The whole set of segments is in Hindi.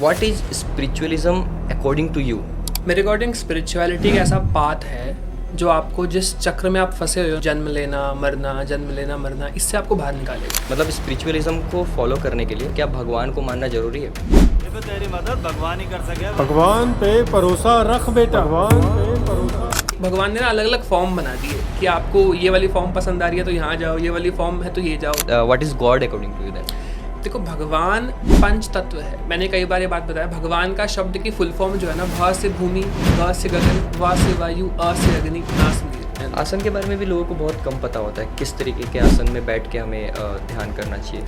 What is spiritualism according to you? मेरे अकॉर्डिंग स्पिरिचुअलिटी एक ऐसा पाथ है जो आपको जिस चक्र में आप फंसे हुए हो, जन्म लेना मरना, इससे आपको बाहर निकालेगा। मतलब स्पिरिचुअलिज्म को फॉलो करने के लिए क्या भगवान को मानना जरूरी है? देखो तेरी मदद भगवान ही कर सके। भगवान पे भरोसा रख बेटा, भगवान पे भरोसा। भगवान ने ना अलग अलग फॉर्म बना दिए कि आपको ये वाली फॉर्म पसंद आ रही है तो यहाँ जाओ, ये वाली फॉर्म है तो ये जाओ। What is God according to you then? देखो, भगवान पंच तत्व है। मैंने कई बार ये बात बताया, भगवान का शब्द की फुल फॉर्म जो है ना, भ से भूमि, व से गगन, व से वायु, अ से अग्नि, ना से नीर। आसन के बारे में भी लोगों को बहुत कम पता होता है, किस तरीके के आसन में बैठ के हमें ध्यान करना चाहिए।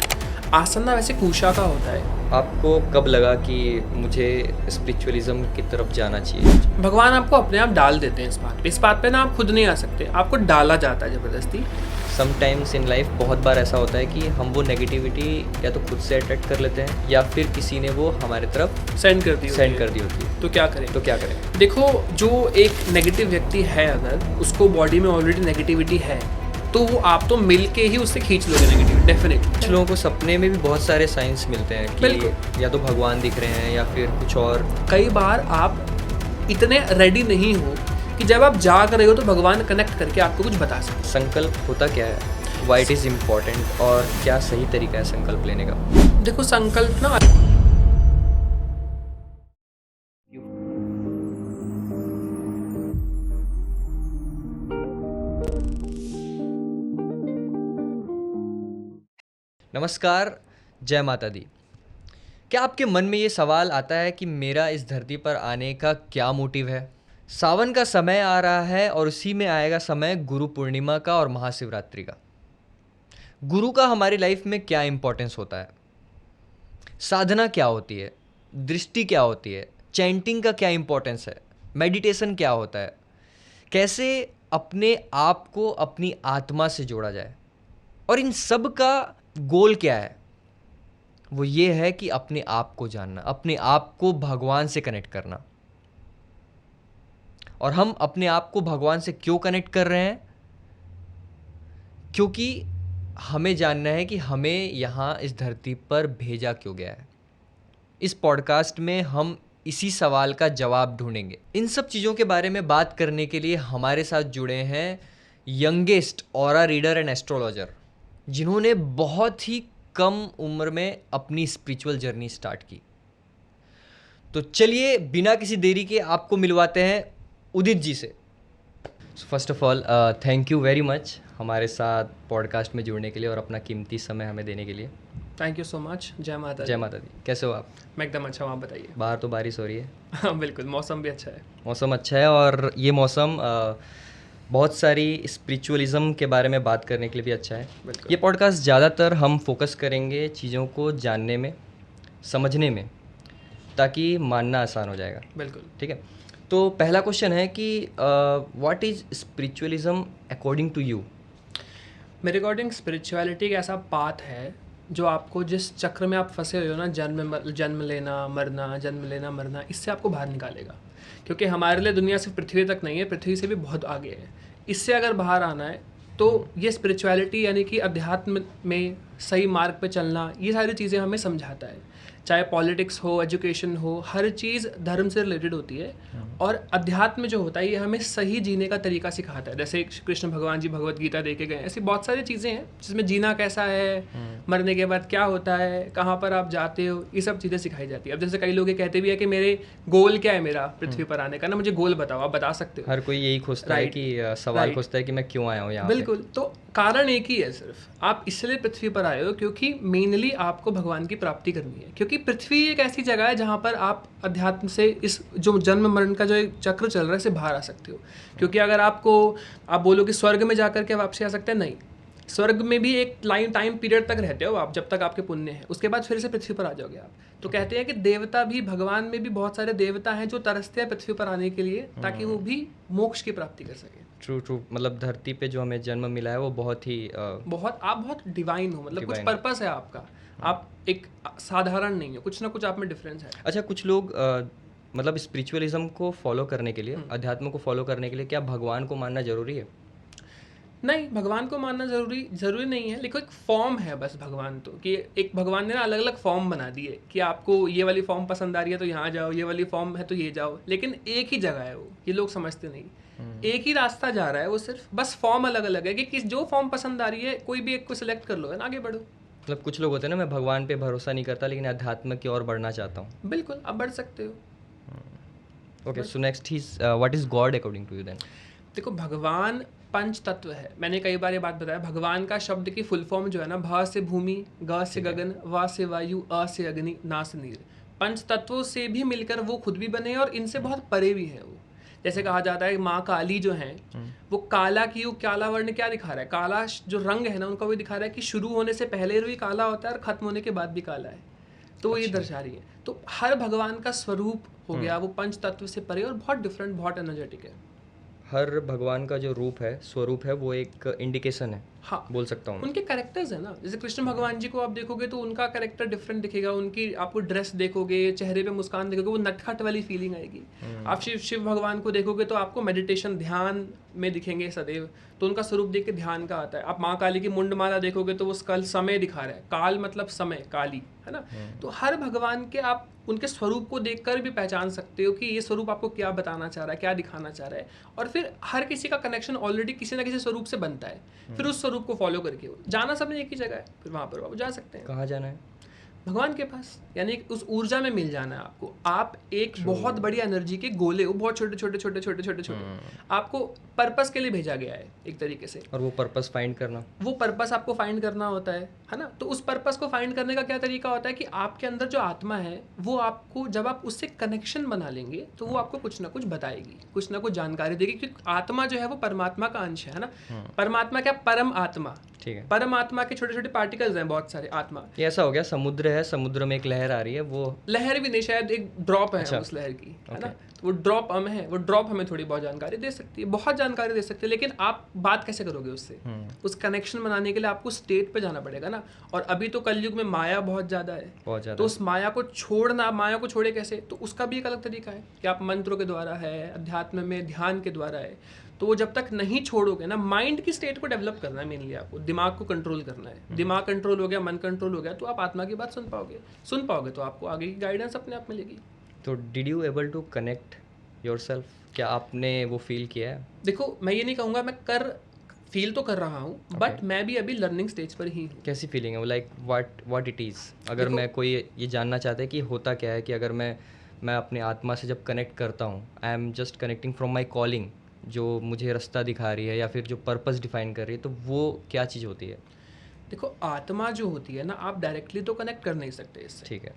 आसन ना वैसे कुशा का होता है। आपको कब लगा कि मुझे स्पिरिचुअलिज्म की तरफ जाना चाहिए? भगवान आपको अपने आप डाल देते हैं इस बात पे ना आप खुद नहीं आ सकते, आपको डाला जाता है ज़बरदस्ती। समटाइम्स इन लाइफ बहुत बार ऐसा होता है कि हम वो नेगेटिविटी या तो खुद से अट्रैक्ट कर लेते हैं या फिर किसी ने वो हमारे तरफ सेंड कर दी होती है। तो क्या करें? देखो, जो एक नेगेटिव व्यक्ति है, अगर उसको बॉडी में ऑलरेडी नेगेटिविटी है तो वो आप तो मिल के ही उससे खींच लोगे नेगेटिविटी, डेफिनेटली। कुछ लोगों को सपने में भी बहुत सारे साइंस मिलते हैं कि या तो भगवान दिख रहे हैं या फिर कुछ और। कई बार आप इतने रेडी नहीं हो कि जब आप जाग रहे हो तो भगवान कनेक्ट करके आपको कुछ बता सकते। संकल्प होता क्या है, वाई इट इज़ इम्पॉर्टेंट, और क्या सही तरीका है संकल्प लेने का? देखो, संकल्प ना नमस्कार, जय माता दी। क्या आपके मन में ये सवाल आता है कि मेरा इस धरती पर आने का क्या मोटिव है? सावन का समय आ रहा है और उसी में आएगा समय गुरु पूर्णिमा का और महाशिवरात्रि का। गुरु का हमारी लाइफ में क्या इम्पोर्टेंस होता है? साधना क्या होती है? दृष्टि क्या होती है? चैंटिंग का क्या इम्पोर्टेंस है? मेडिटेशन क्या होता है? कैसे अपने आप को अपनी आत्मा से जोड़ा जाए? और इन सब का गोल क्या है? वो ये है कि अपने आप को जानना, अपने आप को भगवान से कनेक्ट करना। और हम अपने आप को भगवान से क्यों कनेक्ट कर रहे हैं? क्योंकि हमें जानना है कि हमें यहाँ इस धरती पर भेजा क्यों गया है। इस पॉडकास्ट में हम इसी सवाल का जवाब ढूंढेंगे। इन सब चीज़ों के बारे में बात करने के लिए हमारे साथ जुड़े हैं youngest aura reader and astrologer, जिन्होंने बहुत ही कम उम्र में अपनी स्पिरिचुअल जर्नी स्टार्ट की। तो चलिए बिना किसी देरी के आपको मिलवाते हैं उदित जी से। First of all thank you very much हमारे साथ पॉडकास्ट में जुड़ने के लिए और अपना कीमती समय हमें देने के लिए। Thank you so much. जय माता दी। कैसे हो आप? मैं एकदम अच्छा हूँ, आप बताइए। बाहर तो बारिश हो रही है। हाँ बिल्कुल, मौसम भी अच्छा है। मौसम अच्छा है, और ये मौसम बहुत सारी स्पिरिचुअलिज्म के बारे में बात करने के लिए भी अच्छा है। ये पॉडकास्ट ज़्यादातर हम फोकस करेंगे चीज़ों को जानने में, समझने में, ताकि मानना आसान हो जाएगा। बिल्कुल, ठीक है। तो पहला क्वेश्चन है कि what is spiritualism according to you? मेरे अकॉर्डिंग स्पिरिचुअलिटी एक ऐसा पाथ है जो आपको जिस चक्र में आप फंसे हुए हो ना, जन्म लेना मरना, इससे आपको बाहर निकालेगा। क्योंकि हमारे लिए दुनिया सिर्फ पृथ्वी तक नहीं है, पृथ्वी से भी बहुत आगे है। इससे अगर बाहर आना है तो ये स्पिरिचुअलिटी यानी कि अध्यात्म में सही मार्ग पे चलना, ये सारी चीज़ें हमें समझाता है। चाहे पॉलिटिक्स हो, एजुकेशन हो, हर चीज़ धर्म से रिलेटेड होती है। और अध्यात्म जो होता है ये हमें सही जीने का तरीका सिखाता है। जैसे कृष्ण भगवान जी भगवत गीता दे के गए, ऐसी बहुत सारी चीज़ें हैं जिसमें जीना कैसा है, मरने के बाद क्या होता है, कहाँ पर आप जाते हो, ये सब चीज़ें सिखाई जाती है। अब जैसे कई लोग ये कहते भी है कि मेरे गोल क्या है, मेरा पृथ्वी पर आने का ना, मुझे गोल बताओ। आप बता सकते हो? हर कोई यही खोजता है कि सवाल खोजता है कि मैं क्यों आया हूँ यहाँ। बिल्कुल। तो कारण एक ही है, सिर्फ आप इसलिए पृथ्वी पर आए हो क्योंकि मेनली आपको भगवान की प्राप्ति करनी है। क्योंकि पृथ्वी एक ऐसी जगह है जहाँ पर आप अध्यात्म से, इस जो जन्म मरण का जो एक चक्र चल रहा है, इससे बाहर आ सकते हो। क्योंकि अगर आप बोलो कि स्वर्ग में जाकर के वापसी आ सकते हैं, नहीं। स्वर्ग में भी एक टाइम पीरियड तक रहते हो आप, जब तक आपके पुण्य है, उसके बाद फिर से पृथ्वी पर आ जाओगे आप। तो कहते हैं कि देवता भी, भगवान में भी बहुत सारे देवता हैं जो तरसते हैं पृथ्वी पर आने के लिए, ताकि वो भी मोक्ष की प्राप्ति कर सके। ट्रू। मतलब धरती पे जो हमें जन्म मिला है वो बहुत ही आप बहुत डिवाइन हो, मतलब कुछ पर्पस है आपका। आप एक साधारण नहीं हो, कुछ ना कुछ आप में डिफरेंस है। अच्छा, कुछ लोग मतलब स्पिरिचुअलिज्म को फॉलो करने के लिए, अध्यात्म को फॉलो करने के लिए क्या भगवान को मानना जरूरी है? नहीं, भगवान को मानना ज़रूरी नहीं है, लेकिन एक फॉर्म है बस भगवान तो, कि एक भगवान ने ना अलग-अलग फॉर्म बना दी है कि आपको ये वाली फॉर्म पसंद आ रही है तो यहाँ जाओ, ये वाली फॉर्म है तो ये जाओ, लेकिन एक ही जगह है वो, ये लोग समझते नहीं। एक ही रास्ता जा रहा है वो, सिर्फ बस फॉर्म अलग-अलग है कि किस जो फॉर्म पसंद आ रही है कोई भी एक को सिलेक्ट कर लो, है ना, आगे बढ़ो। मतलब कुछ लोग होते हैं ना, मैं भगवान पे भरोसा नहीं करता लेकिन अध्यात्म की ओर बढ़ना चाहता हूँ। बिल्कुल, आप बढ़ सकते हो। Okay, so next is what is God according to you then? देखो, भगवान पंच तत्व है। मैंने कई बार ये बात बताया, भगवान का शब्द की फुल फॉर्म जो है ना, भ से भूमि, ग से गगन, वा से वायु, अ से अग्नि, ना से नीर। पंच तत्वों से भी मिलकर वो खुद भी बने और इनसे बहुत परे भी है वो। जैसे कहा जाता है माँ काली जो है वो काला की काला वर्ण क्या दिखा रहा है, काला जो रंग है ना उनका वो दिखा रहा है कि शुरू होने से पहले भी काला होता है और खत्म होने के बाद भी काला है, तो वो ये दर्शा रही है। तो हर भगवान का स्वरूप हो गया वो पंच तत्व से परे और बहुत डिफरेंट, बहुत एनर्जेटिक है। हर भगवान का जो रूप है, स्वरूप है, वो एक इंडिकेशन है, हाँ, बोल सकता हूँ। उनके कैरेक्टर्स है ना, जैसे कृष्ण भगवान जी को आप देखोगे तो उनका कैरेक्टर डिफरेंट दिखेगा, उनकी आपको ड्रेस देखोगे, चेहरे पे मुस्कान देखोगे, वो नटखट वाली फीलिंग आएगी। आप शिव भगवान को देखोगे तो आपको मेडिटेशन, ध्यान में दिखेंगे सदैव, तो उनका स्वरूप देख के ध्यान का आता है। आप माँ काली की मुंड माला देखोगे तो वो कल समय दिखा रहा है, काल मतलब समय, काली, है ना। तो हर भगवान के आप उनके स्वरूप को देखकर भी पहचान सकते हो कि ये स्वरूप आपको क्या बताना चाह रहा है, क्या दिखाना चाह रहा है। और फिर हर किसी का कनेक्शन ऑलरेडी किसी ना किसी स्वरूप से बनता है, फिर उस स्वरूप को फॉलो करके जाना सबने एक ही जगह है, फिर वहाँ पर आप जा सकते हैं। कहाँ जाना है? भगवान के पास, यानी उस ऊर्जा में मिल जाना है आपको। आप एक बहुत बड़ी एनर्जी के गोले हो, बहुत छोटे छोटे छोटे छोटे छोटे छोटे, आपको पर्पस के लिए भेजा गया है एक तरीके से, और वो पर्पस फाइंड करना, वो पर्पस आपको फाइंड करना होता है ना। तो उस पर्पस को फाइंड करने का क्या तरीका होता है कि आपके अंदर जो आत्मा है वो आपको, जब आप उससे कनेक्शन बना लेंगे तो वो आपको कुछ ना कुछ बताएगी, कुछ ना कुछ जानकारी देगी, क्योंकि आत्मा जो है वो परमात्मा का अंश है ना। परमात्मा क्या, परम आत्मा, ठीक है। परमात्मा के छोटे छोटे पार्टिकल्स हैं बहुत सारे आत्मा। ये ऐसा हो गया, समुद्र है, समुद्र में एक लहर आ रही है, वो लहर भी नहीं, शायद एक ड्रॉप है अच्छा। उस लहर की, है ना। तो वो ड्रॉप हम है, वो ड्रॉप हमें थोड़ी बहुत जानकारी दे सकती है, बहुत जानकारी दे सकती है, लेकिन आप बात कैसे करोगे उससे? उस कनेक्शन बनाने के लिए आपको स्टेट पे जाना पड़ेगा ना। और अभी तो कलयुग में माया बहुत ज़्यादा है, बहुत ज़्यादा। तो उस माया को छोड़ना, माया को छोड़े कैसे, तो उसका भी एक अलग तरीका है कि आप मंत्रों के द्वारा है, अध्यात्म में ध्यान के द्वारा है। तो वो जब तक नहीं छोड़ोगे ना, माइंड की स्टेट को डेवलप करना है मेनली, आपको दिमाग को कंट्रोल करना है। दिमाग कंट्रोल हो गया, मन कंट्रोल हो गया, तो आप आत्मा की बात सुन पाओगे तो आपको आगे की गाइडेंस अपने आप मिलेगी। तो did you able to connect yourself? क्या आपने वो फील किया है? देखो, मैं ये नहीं कहूँगा मैं फील तो कर रहा हूँ, बट मैं भी अभी लर्निंग स्टेज पर ही हूँ। कैसी फीलिंग है वो, लाइक व्हाट इट इज़? अगर मैं कोई ये जानना चाहता है कि होता क्या है, कि अगर मैं अपनी आत्मा से जब कनेक्ट करता हूँ, I am just connecting from my calling, जो मुझे रास्ता दिखा रही है या फिर जो पर्पस डिफाइन कर रही है, तो वो क्या चीज़ होती है? देखो, आत्मा जो होती है ना, आप डायरेक्टली तो कनेक्ट कर नहीं सकते इससे। ठीक है।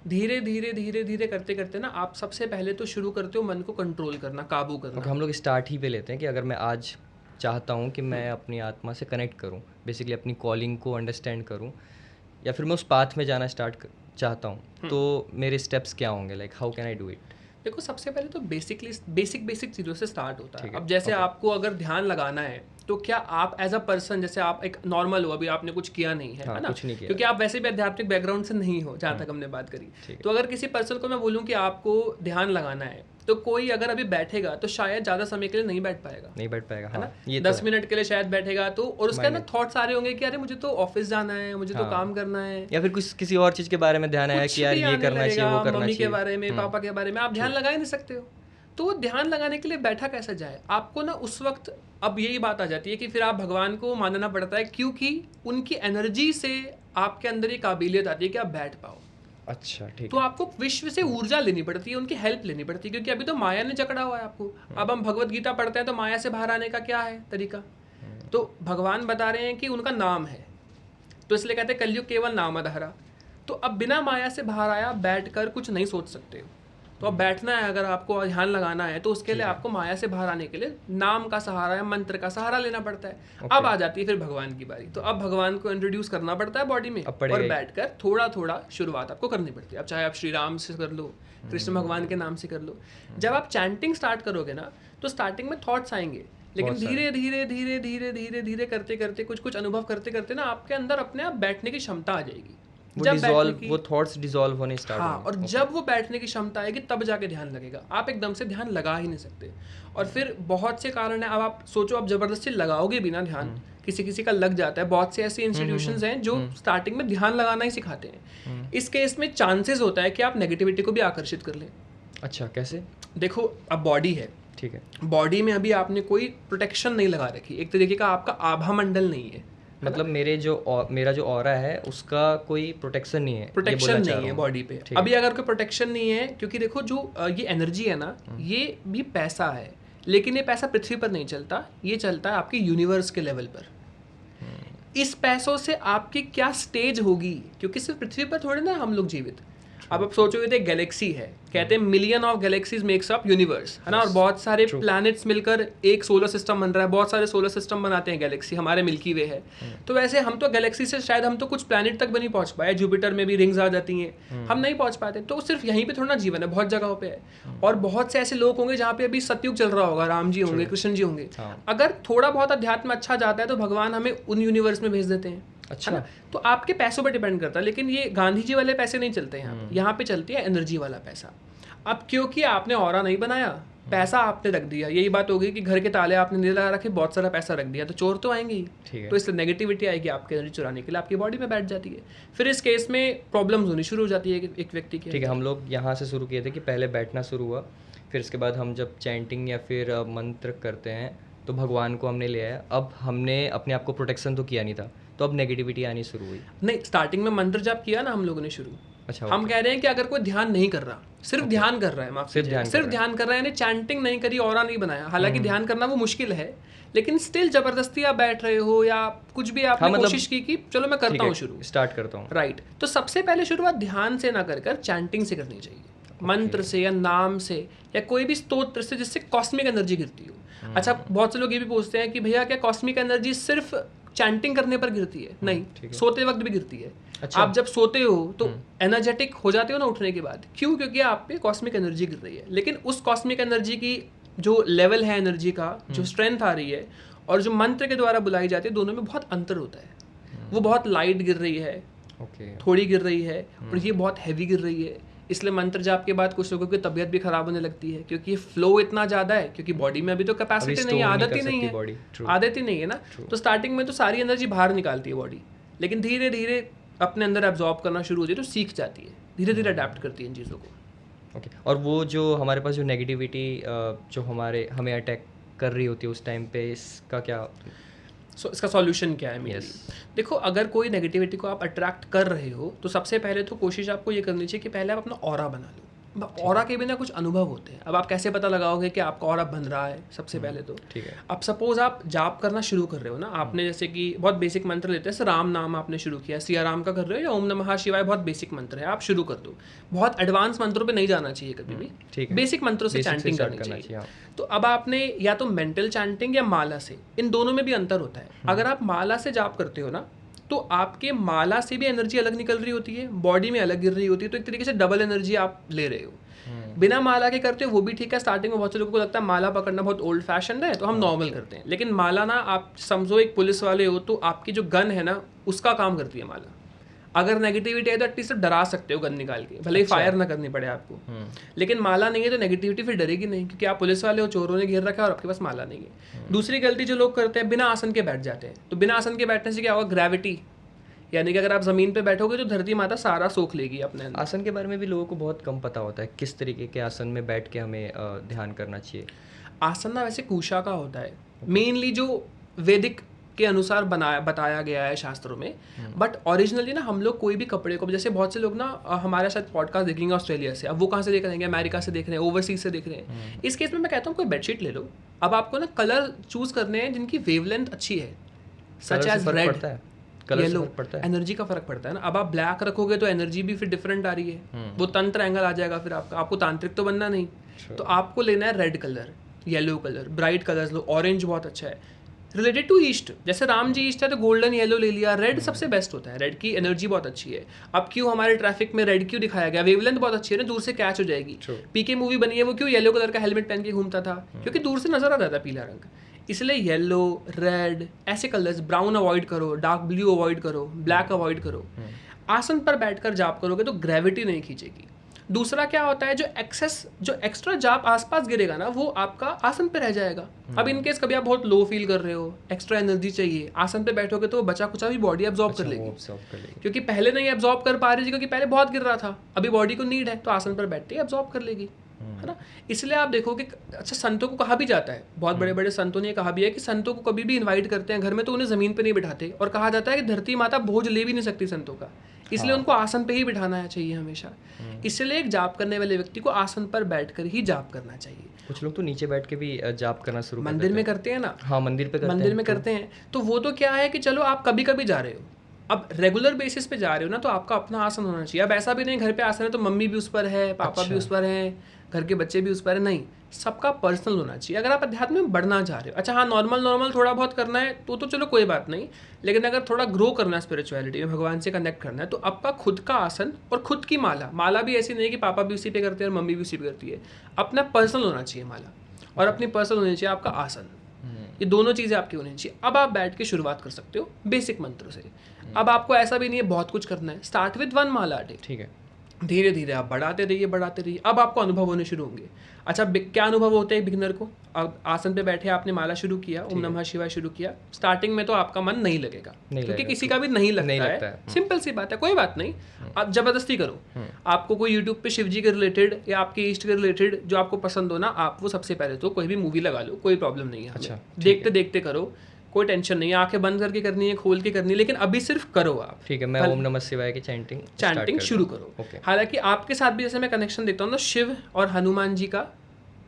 धीरे धीरे धीरे धीरे करते करते ना, आप सबसे पहले तो शुरू करते हो मन को कंट्रोल करना, काबू करना। हम लोग स्टार्ट ही पे लेते हैं कि अगर मैं आज चाहता हूँ कि मैं अपनी आत्मा से कनेक्ट करूँ, बेसिकली अपनी कॉलिंग को अंडरस्टैंड करूँ, या फिर मैं उस पाथ में जाना चाहता हूँ, तो मेरे स्टेप्स क्या होंगे, like how can I do it? देखो, सबसे पहले तो बेसिक चीज़ों से स्टार्ट होता है। अब जैसे आपको अगर ध्यान लगाना है, तो क्या आप एज अ पर्सन, जैसे आप एक नॉर्मल हो, अभी आपने कुछ किया नहीं है, है ना, कुछ नहीं किया, क्योंकि आप वैसे भी आध्यात्मिक बैकग्राउंड से नहीं हो, जहाँ तक हमने बात करी। तो अगर किसी पर्सन को मैं बोलूँ कि आपको ध्यान लगाना है, तो कोई अगर अभी बैठेगा तो शायद ज़्यादा समय के लिए नहीं बैठ पाएगा, है ना। ये 10 मिनट के लिए शायद बैठेगा, तो और उसके अंदर थॉट्स आ रहे होंगे कि अरे मुझे तो ऑफिस जाना है, मुझे तो काम करना है, या फिर किसी और चीज़ के बारे में ध्यान आया कि यार ये करना चाहिए, वो करना मम्मी चाहिए, के बारे में, पापा के बारे में, आप ध्यान लगा ही नहीं सकते हो। तो वो ध्यान लगाने के लिए बैठा कैसे जाए आपको ना उस वक्त। अब यही बात आ जाती है कि फिर आप भगवान को मानना पड़ता है, क्योंकि उनकी एनर्जी से आपके अंदर ये काबिलियत आती है कि आप बैठ पाओ। अच्छा, ठीक। तो आपको विश्व से ऊर्जा लेनी पड़ती है, उनकी हेल्प लेनी पड़ती है, क्योंकि अभी तो माया ने जकड़ा हुआ है आपको। अब हम भगवत गीता पढ़ते हैं तो माया से बाहर आने का क्या है तरीका? तो भगवान बता रहे हैं कि उनका नाम है, तो इसलिए कहते हैं कलयुग केवल नाम आधारा। तो अब बिना माया से बाहर आया बैठ कर कुछ नहीं सोच सकते हो। तो अब बैठना है, अगर आपको ध्यान लगाना है, तो उसके लिए आपको माया से बाहर आने के लिए नाम का सहारा या मंत्र का सहारा लेना पड़ता है। अब आ जाती है फिर भगवान की बारी। तो अब भगवान को इंट्रोड्यूस करना पड़ता है बॉडी में, और बैठकर थोड़ा थोड़ा शुरुआत आपको करनी पड़ती है। अब चाहे आप श्री राम से कर लो, कृष्ण भगवान के नाम से कर लो। जब आप चैंटिंग स्टार्ट करोगे ना, तो स्टार्टिंग में थॉट्स आएंगे, लेकिन धीरे धीरे धीरे धीरे धीरे धीरे करते करते, कुछ कुछ अनुभव करते करते ना, आपके अंदर अपने आप बैठने की क्षमता आ जाएगी। वो जब डिसॉल्व, बैठने की- वो थॉट्स डिसॉल्व होने स्टार्ट हाँ, होंगे। और जब वो बैठने की क्षमता आएगी तब जाके ध्यान लगेगा, आप एकदम से ध्यान लगा ही नहीं सकते। और फिर बहुत से कारण है, अब आप सोचो आप जबरदस्ती लगाओगे भी ना ध्यान, किसी किसी का लग जाता है, बहुत से ऐसे इंस्टीट्यूशंस हैं जो स्टार्टिंग में ध्यान लगाना ही सिखाते हैं। इस केस में चांसेस होता है कि आप नेगेटिविटी को भी आकर्षित कर लें। अच्छा, कैसे? देखो, अब बॉडी है, ठीक है, बॉडी में अभी आपने कोई प्रोटेक्शन नहीं लगा रखी, एक तरीके का आपका आभा मंडल नहीं है, मतलब मेरा जो ऑरा है उसका कोई प्रोटेक्शन नहीं है, ये प्रोटेक्शन बोलना चाह नहीं रहा है हूँ। बॉडी पे। ठीक है। अभी अगर कोई प्रोटेक्शन नहीं है, क्योंकि देखो जो ये एनर्जी है ना, ये भी पैसा है, लेकिन ये पैसा पृथ्वी पर नहीं चलता, ये चलता है आपके यूनिवर्स के लेवल पर। इस पैसों से आपकी क्या स्टेज होगी, क्योंकि सिर्फ पृथ्वी पर थोड़े ना हम लोग जीवित। अब आप सोचोगे तो एक गैलेक्सी है, कहते हैं million of galaxies makes up universe, है ना, और बहुत सारे प्लैनेट्स मिलकर एक सोलर सिस्टम बन रहा है, बहुत सारे सोलर सिस्टम बनाते हैं गैलेक्सी, हमारे मिल्की वे है। तो वैसे हम तो गैलेक्सी से शायद हम तो कुछ प्लैनेट तक भी नहीं पहुंच पाए, जुपिटर में भी रिंग्स आ जाती हैं, हम नहीं पहुंच पाते। तो सिर्फ यहीं पे थोड़ा ना जीवन है, बहुत जगहों पे है। और बहुत से ऐसे लोग होंगे जहाँ पे अभी सतयुग चल रहा होगा, राम जी होंगे, कृष्ण जी होंगे। अगर थोड़ा बहुत अध्यात्म अच्छा जाता है तो भगवान हमें उन यूनिवर्स में भेज देते हैं। अच्छा, है ना? तो आपके पैसों पर डिपेंड करता है, लेकिन ये गांधी जी वाले पैसे नहीं चलते हैं यहाँ पे चलती है एनर्जी वाला पैसा। अब क्योंकि आपने ऑरा नहीं बनाया, पैसा आपने रख दिया, यही बात हो गई कि घर के ताले आपने नहीं लगा रखे, बहुत सारा पैसा रख दिया, तो चोर तो आएंगे ठीक ही। है। तो इसलिए नेगेटिविटी आएगी आपकी एनर्जी चुराने के लिए, आपकी बॉडी में बैठ जाती है। फिर इस केस में प्रॉब्लम्स होनी शुरू हो जाती है एक व्यक्ति की। ठीक है, हम लोग यहाँ से शुरू किए थे कि पहले बैठना शुरू हुआ, फिर इसके बाद हम जब चैंटिंग या फिर मंत्र करते हैं तो भगवान को हमने ले आया। अब हमने अपने आप को प्रोटेक्शन तो किया नहीं था, तो अब नेगेटिविटी आनी शुरू हुई। नहीं, स्टार्टिंग में मंत्र जाप किया ना हम लोगों ने शुरू। अच्छा, हम कह रहे हैं कि अगर कोई ध्यान नहीं कर रहा, सिर्फ ध्यान कर रहा है, माफ सिर्फ कीजिएगा, ध्यान कर सिर्फ रहा ध्यान कर रहा है, यानी चैंटिंग नहीं करी, ऑरा नहीं बनाया। हालांकि ध्यान करना वो मुश्किल है, लेकिन स्टिल जबरदस्ती आप बैठ रहे हो या कुछ भी आपने मतलब कोशिश की कि चलो मैं करता हूँ शुरू, स्टार्ट करता हूँ। राइट। तो सबसे पहले शुरुआत ध्यान से ना कर चैंटिंग से करनी चाहिए, मंत्र से या नाम से या कोई भी स्तोत्र से, जिससे कॉस्मिक एनर्जी गिरती हो। अच्छा, बहुत से लोग ये भी पूछते हैं कि भैया क्या कॉस्मिक एनर्जी सिर्फ चैंटिंग करने पर गिरती है? नहीं, सोते वक्त भी गिरती है। अच्छा। आप जब सोते हो तो एनर्जेटिक हो जाते हो ना उठने के बाद, क्यों? क्योंकि आप पे कॉस्मिक एनर्जी गिर रही है। लेकिन उस कॉस्मिक एनर्जी की जो लेवल है एनर्जी का, जो स्ट्रेंथ आ रही है और जो मंत्र के द्वारा बुलाई जाती है, दोनों में बहुत अंतर होता है। वो बहुत लाइट गिर रही है, थोड़ी गिर रही है, और ये बहुत हैवी गिर रही है। इसलिए मंत्र जाप के बाद कुछ लोगों की तबीयत भी खराब होने लगती है, क्योंकि ये फ्लो इतना ज़्यादा है, क्योंकि बॉडी में अभी तो कैपेसिटी नहीं है, आदत ही नहीं है, आदत ही नहीं है ना। तो स्टार्टिंग में तो सारी एनर्जी बाहर निकालती है बॉडी, लेकिन धीरे धीरे अपने अंदर एब्जॉर्ब करना शुरू हो जाए तो सीख जाती है, धीरे धीरे अडेप्ट करती है इन चीज़ों को। ओके। और वो जो हमारे पास जो नेगेटिविटी जो हमें अटैक कर रही होती है उस टाइम पे, इसका क्या इसका सॉल्यूशन क्या है? मेरी देखो, अगर कोई नेगेटिविटी को आप अट्रैक्ट कर रहे हो तो सबसे पहले तो कोशिश आपको ये करनी चाहिए कि पहले आप अपना ऑरा बना लो। ऑरा के बिना कुछ अनुभव होते हैं। अब आप कैसे पता लगाओगे कि आपका ऑरा बन रहा है? सबसे पहले तो ठीक है, अब सपोज आप जाप करना शुरू कर रहे हो ना, आपने जैसे कि बहुत बेसिक मंत्र लेते हैं, राम नाम आपने शुरू किया, सिया राम का कर रहे हो या ओम नमः शिवाय, बहुत बेसिक मंत्र है, आप शुरू कर दो। बहुत एडवांस मंत्रों पे नहीं जाना चाहिए कभी भी, ठीक है, बेसिक मंत्रों से चैंटिंग करनी चाहिए। तो अब आपने या तो मेंटल चैंटिंग या माला से, इन दोनों में भी अंतर होता है। अगर आप माला से जाप करते हो ना, तो आपके माला से भी एनर्जी अलग निकल रही होती है, बॉडी में अलग गिर रही होती है, तो एक तरीके से डबल एनर्जी आप ले रहे हो। बिना माला के करते हो वो भी ठीक है। स्टार्टिंग में बहुत से लोगों को लगता है माला पकड़ना बहुत ओल्ड फैशन है, तो हम नॉर्मल करते हैं, लेकिन माला ना, आप समझो एक पुलिस वाले हो, तो आपकी जो गन है ना, उसका काम करती है माला। अगर नेगेटिविटी है तो एटलीस्ट डरा सकते हो गन निकाल के, भले ही फायर ना करनी पड़े आपको। लेकिन माला नहीं है तो नेगेटिविटी फिर डरेगी नहीं, क्योंकि आप पुलिस वाले हो, चोरों ने घेर रखा है और आपके पास माला नहीं है। दूसरी गलती जो लोग करते हैं, बिना आसन के बैठ जाते हैं। तो बिना आसन के बैठने से क्या होगा? ग्रेविटी, यानी कि अगर आप ज़मीन पे बैठोगे तो धरती माता सारा सोख लेगी अपने अंदर। आसन के बारे में भी लोगों को बहुत कम पता होता है, किस तरीके के आसन में बैठ के हमें ध्यान करना चाहिए। आसन ना वैसे कुशा का होता है, मेनली जो वेदिक के अनुसार बताया गया है शास्त्रों में। बट ओरिजिनली ना हम लोग कोई भी कपड़े को, जैसे बहुत से लोग ना हमारे साथ पॉडकास्ट देखेंगे ऑस्ट्रेलिया से, अब वो कहाँ से देख रहे हैं? अमेरिका से देख रहे हैं, ओवरसीज से देख रहे हैं। इस केस में मैं कहता हूँ कोई बेडशीट ले लो। अब आपको ना कलर चूज करने हैं जिनकी वेवलेंथ अच्छी है, such as red, yellow, energy का फर्क पड़ता है ना। अब आप ब्लैक रखोगे तो एनर्जी भी फिर डिफरेंट आ रही है, वो तंत्र एंगल आ जाएगा फिर आपको तांत्रिक तो बनना नहीं। तो आपको लेना है red colour, yellow colour, bright colours लो, ऑरेंज बहुत अच्छा है। रिलेटेड टू ईस्ट, जैसे राम जी ईस्ट है तो गोल्डन येलो ले लिया, रेड सबसे बेस्ट होता है, रेड की एनर्जी बहुत अच्छी है। अब क्यों हमारे ट्रैफिक में रेड क्यों दिखाया गया? वेवलेंथ बहुत अच्छी है ना, दूर से कैच हो जाएगी। पीके मूवी बनी है, वो क्यों येलो कलर का हेलमेट पहन के घूमता था? क्योंकि दूर से नजर आ रहा था पीला रंग। इसलिए येलो, रेड, ऐसे कलर्स, ब्राउन अवॉइड करो, डार्क ब्लू अवॉइड करो, ब्लैक अवॉइड करो। आसन पर बैठकर जाप करोगे तो ग्रेविटी नहीं खींचेगी। दूसरा क्या होता है, जो एक्स्ट्रा जाप आसपास गिरेगा ना, वो आपका आसन पे रह जाएगा। अब इन केस कभी आप बहुत लो फील कर रहे हो, एक्स्ट्रा एनर्जी चाहिए, आसन पे बैठोगे तो वो बचा कुचा भी बॉडी एब्जॉर्ब कर लेगी, क्योंकि पहले नहीं एब्जॉर्ब कर पा रही थी क्योंकि पहले बहुत गिर रहा था, अभी बॉडी को नीड है तो आसन पर बैठते ही एब्जॉर्ब कर लेगी, है ना। इसलिए आप देखो कि अच्छा, संतों को कहा भी जाता है, बहुत बड़े बड़े संतों ने कहा भी है कि संतों को कभी भी इनवाइट करते हैं घर में तो उन्हें ज़मीन पे नहीं बिठाते, और कहा जाता है कि धरती माता बोझ ले भी नहीं सकती संतों का, इसलिए उनको आसन पे ही बिठाना चाहिए हमेशा। इसलिए एक जाप करने वाले व्यक्ति को आसन पर बैठकर ही जाप करना चाहिए। कुछ लोग तो नीचे बैठ के भी जाप करना शुरू कर मंदिर देते में हैं। करते हैं ना, हाँ, मंदिर में करते हैं तो वो तो क्या है कि चलो आप कभी कभी जा रहे हो, अब रेगुलर बेसिस पे जा रहे हो ना, तो आपका अपना आसन होना चाहिए। अब ऐसा भी नहीं घर पे आसन है तो मम्मी भी उस पर है, पापा भी उस पर है, घर के बच्चे भी उस पर है, नहीं, सबका पर्सनल होना चाहिए। अगर आप अध्यात्म में बढ़ना चाह रहे हो, अच्छा हाँ नॉर्मल थोड़ा बहुत करना है तो चलो कोई बात नहीं, लेकिन अगर थोड़ा ग्रो करना है स्पिरिचुअलिटी में, भगवान से कनेक्ट करना है, तो आपका खुद का आसन और खुद की माला भी ऐसी नहीं कि पापा भी उसी पे करते हैं और मम्मी भी उसी पे करती है, अपना पर्सनल होना चाहिए माला, और अपनी पर्सनल होनी चाहिए आपका आसन। ये दोनों चीज़ें आपकी होनी चाहिए। अब आप बैठ के शुरुआत कर सकते हो बेसिक मंत्र से। अब आपको ऐसा भी नहीं है बहुत कुछ करना है, start with 1 Mala a day, ठीक है, धीरे धीरे आप बढ़ाते रहिए। अब आपको अनुभव होने शुरू होंगे। अच्छा, क्या अनुभव होते हैं बिगिनर को? अब आसन पे बैठे आपने माला शुरू किया, ओम नमः शिवाय शुरू किया, स्टार्टिंग में तो आपका मन नहीं लगेगा, क्योंकि किसी का भी नहीं लगता है। सिंपल सी बात है, कोई बात नहीं, आप जबरदस्ती करो। आपको कोई यूट्यूब पे शिव जी के रिलेटेड या आपके इष्ट के रिलेटेड जो आपको पसंद हो ना, आप वो सबसे पहले तो कोई भी मूवी लगा लो, कोई प्रॉब्लम नहीं है। अच्छा, देखते देखते करो, कोई टेंशन नहीं है, आंखें बंद करके करनी है, खोल के करनी है, लेकिन अभी सिर्फ करो आप। ठीक है, मैं ओम नमः शिवाय की चैंटिंग शुरू करो। हालांकि आपके साथ भी जैसे मैं कनेक्शन देखता हूँ ना, शिव और हनुमान जी का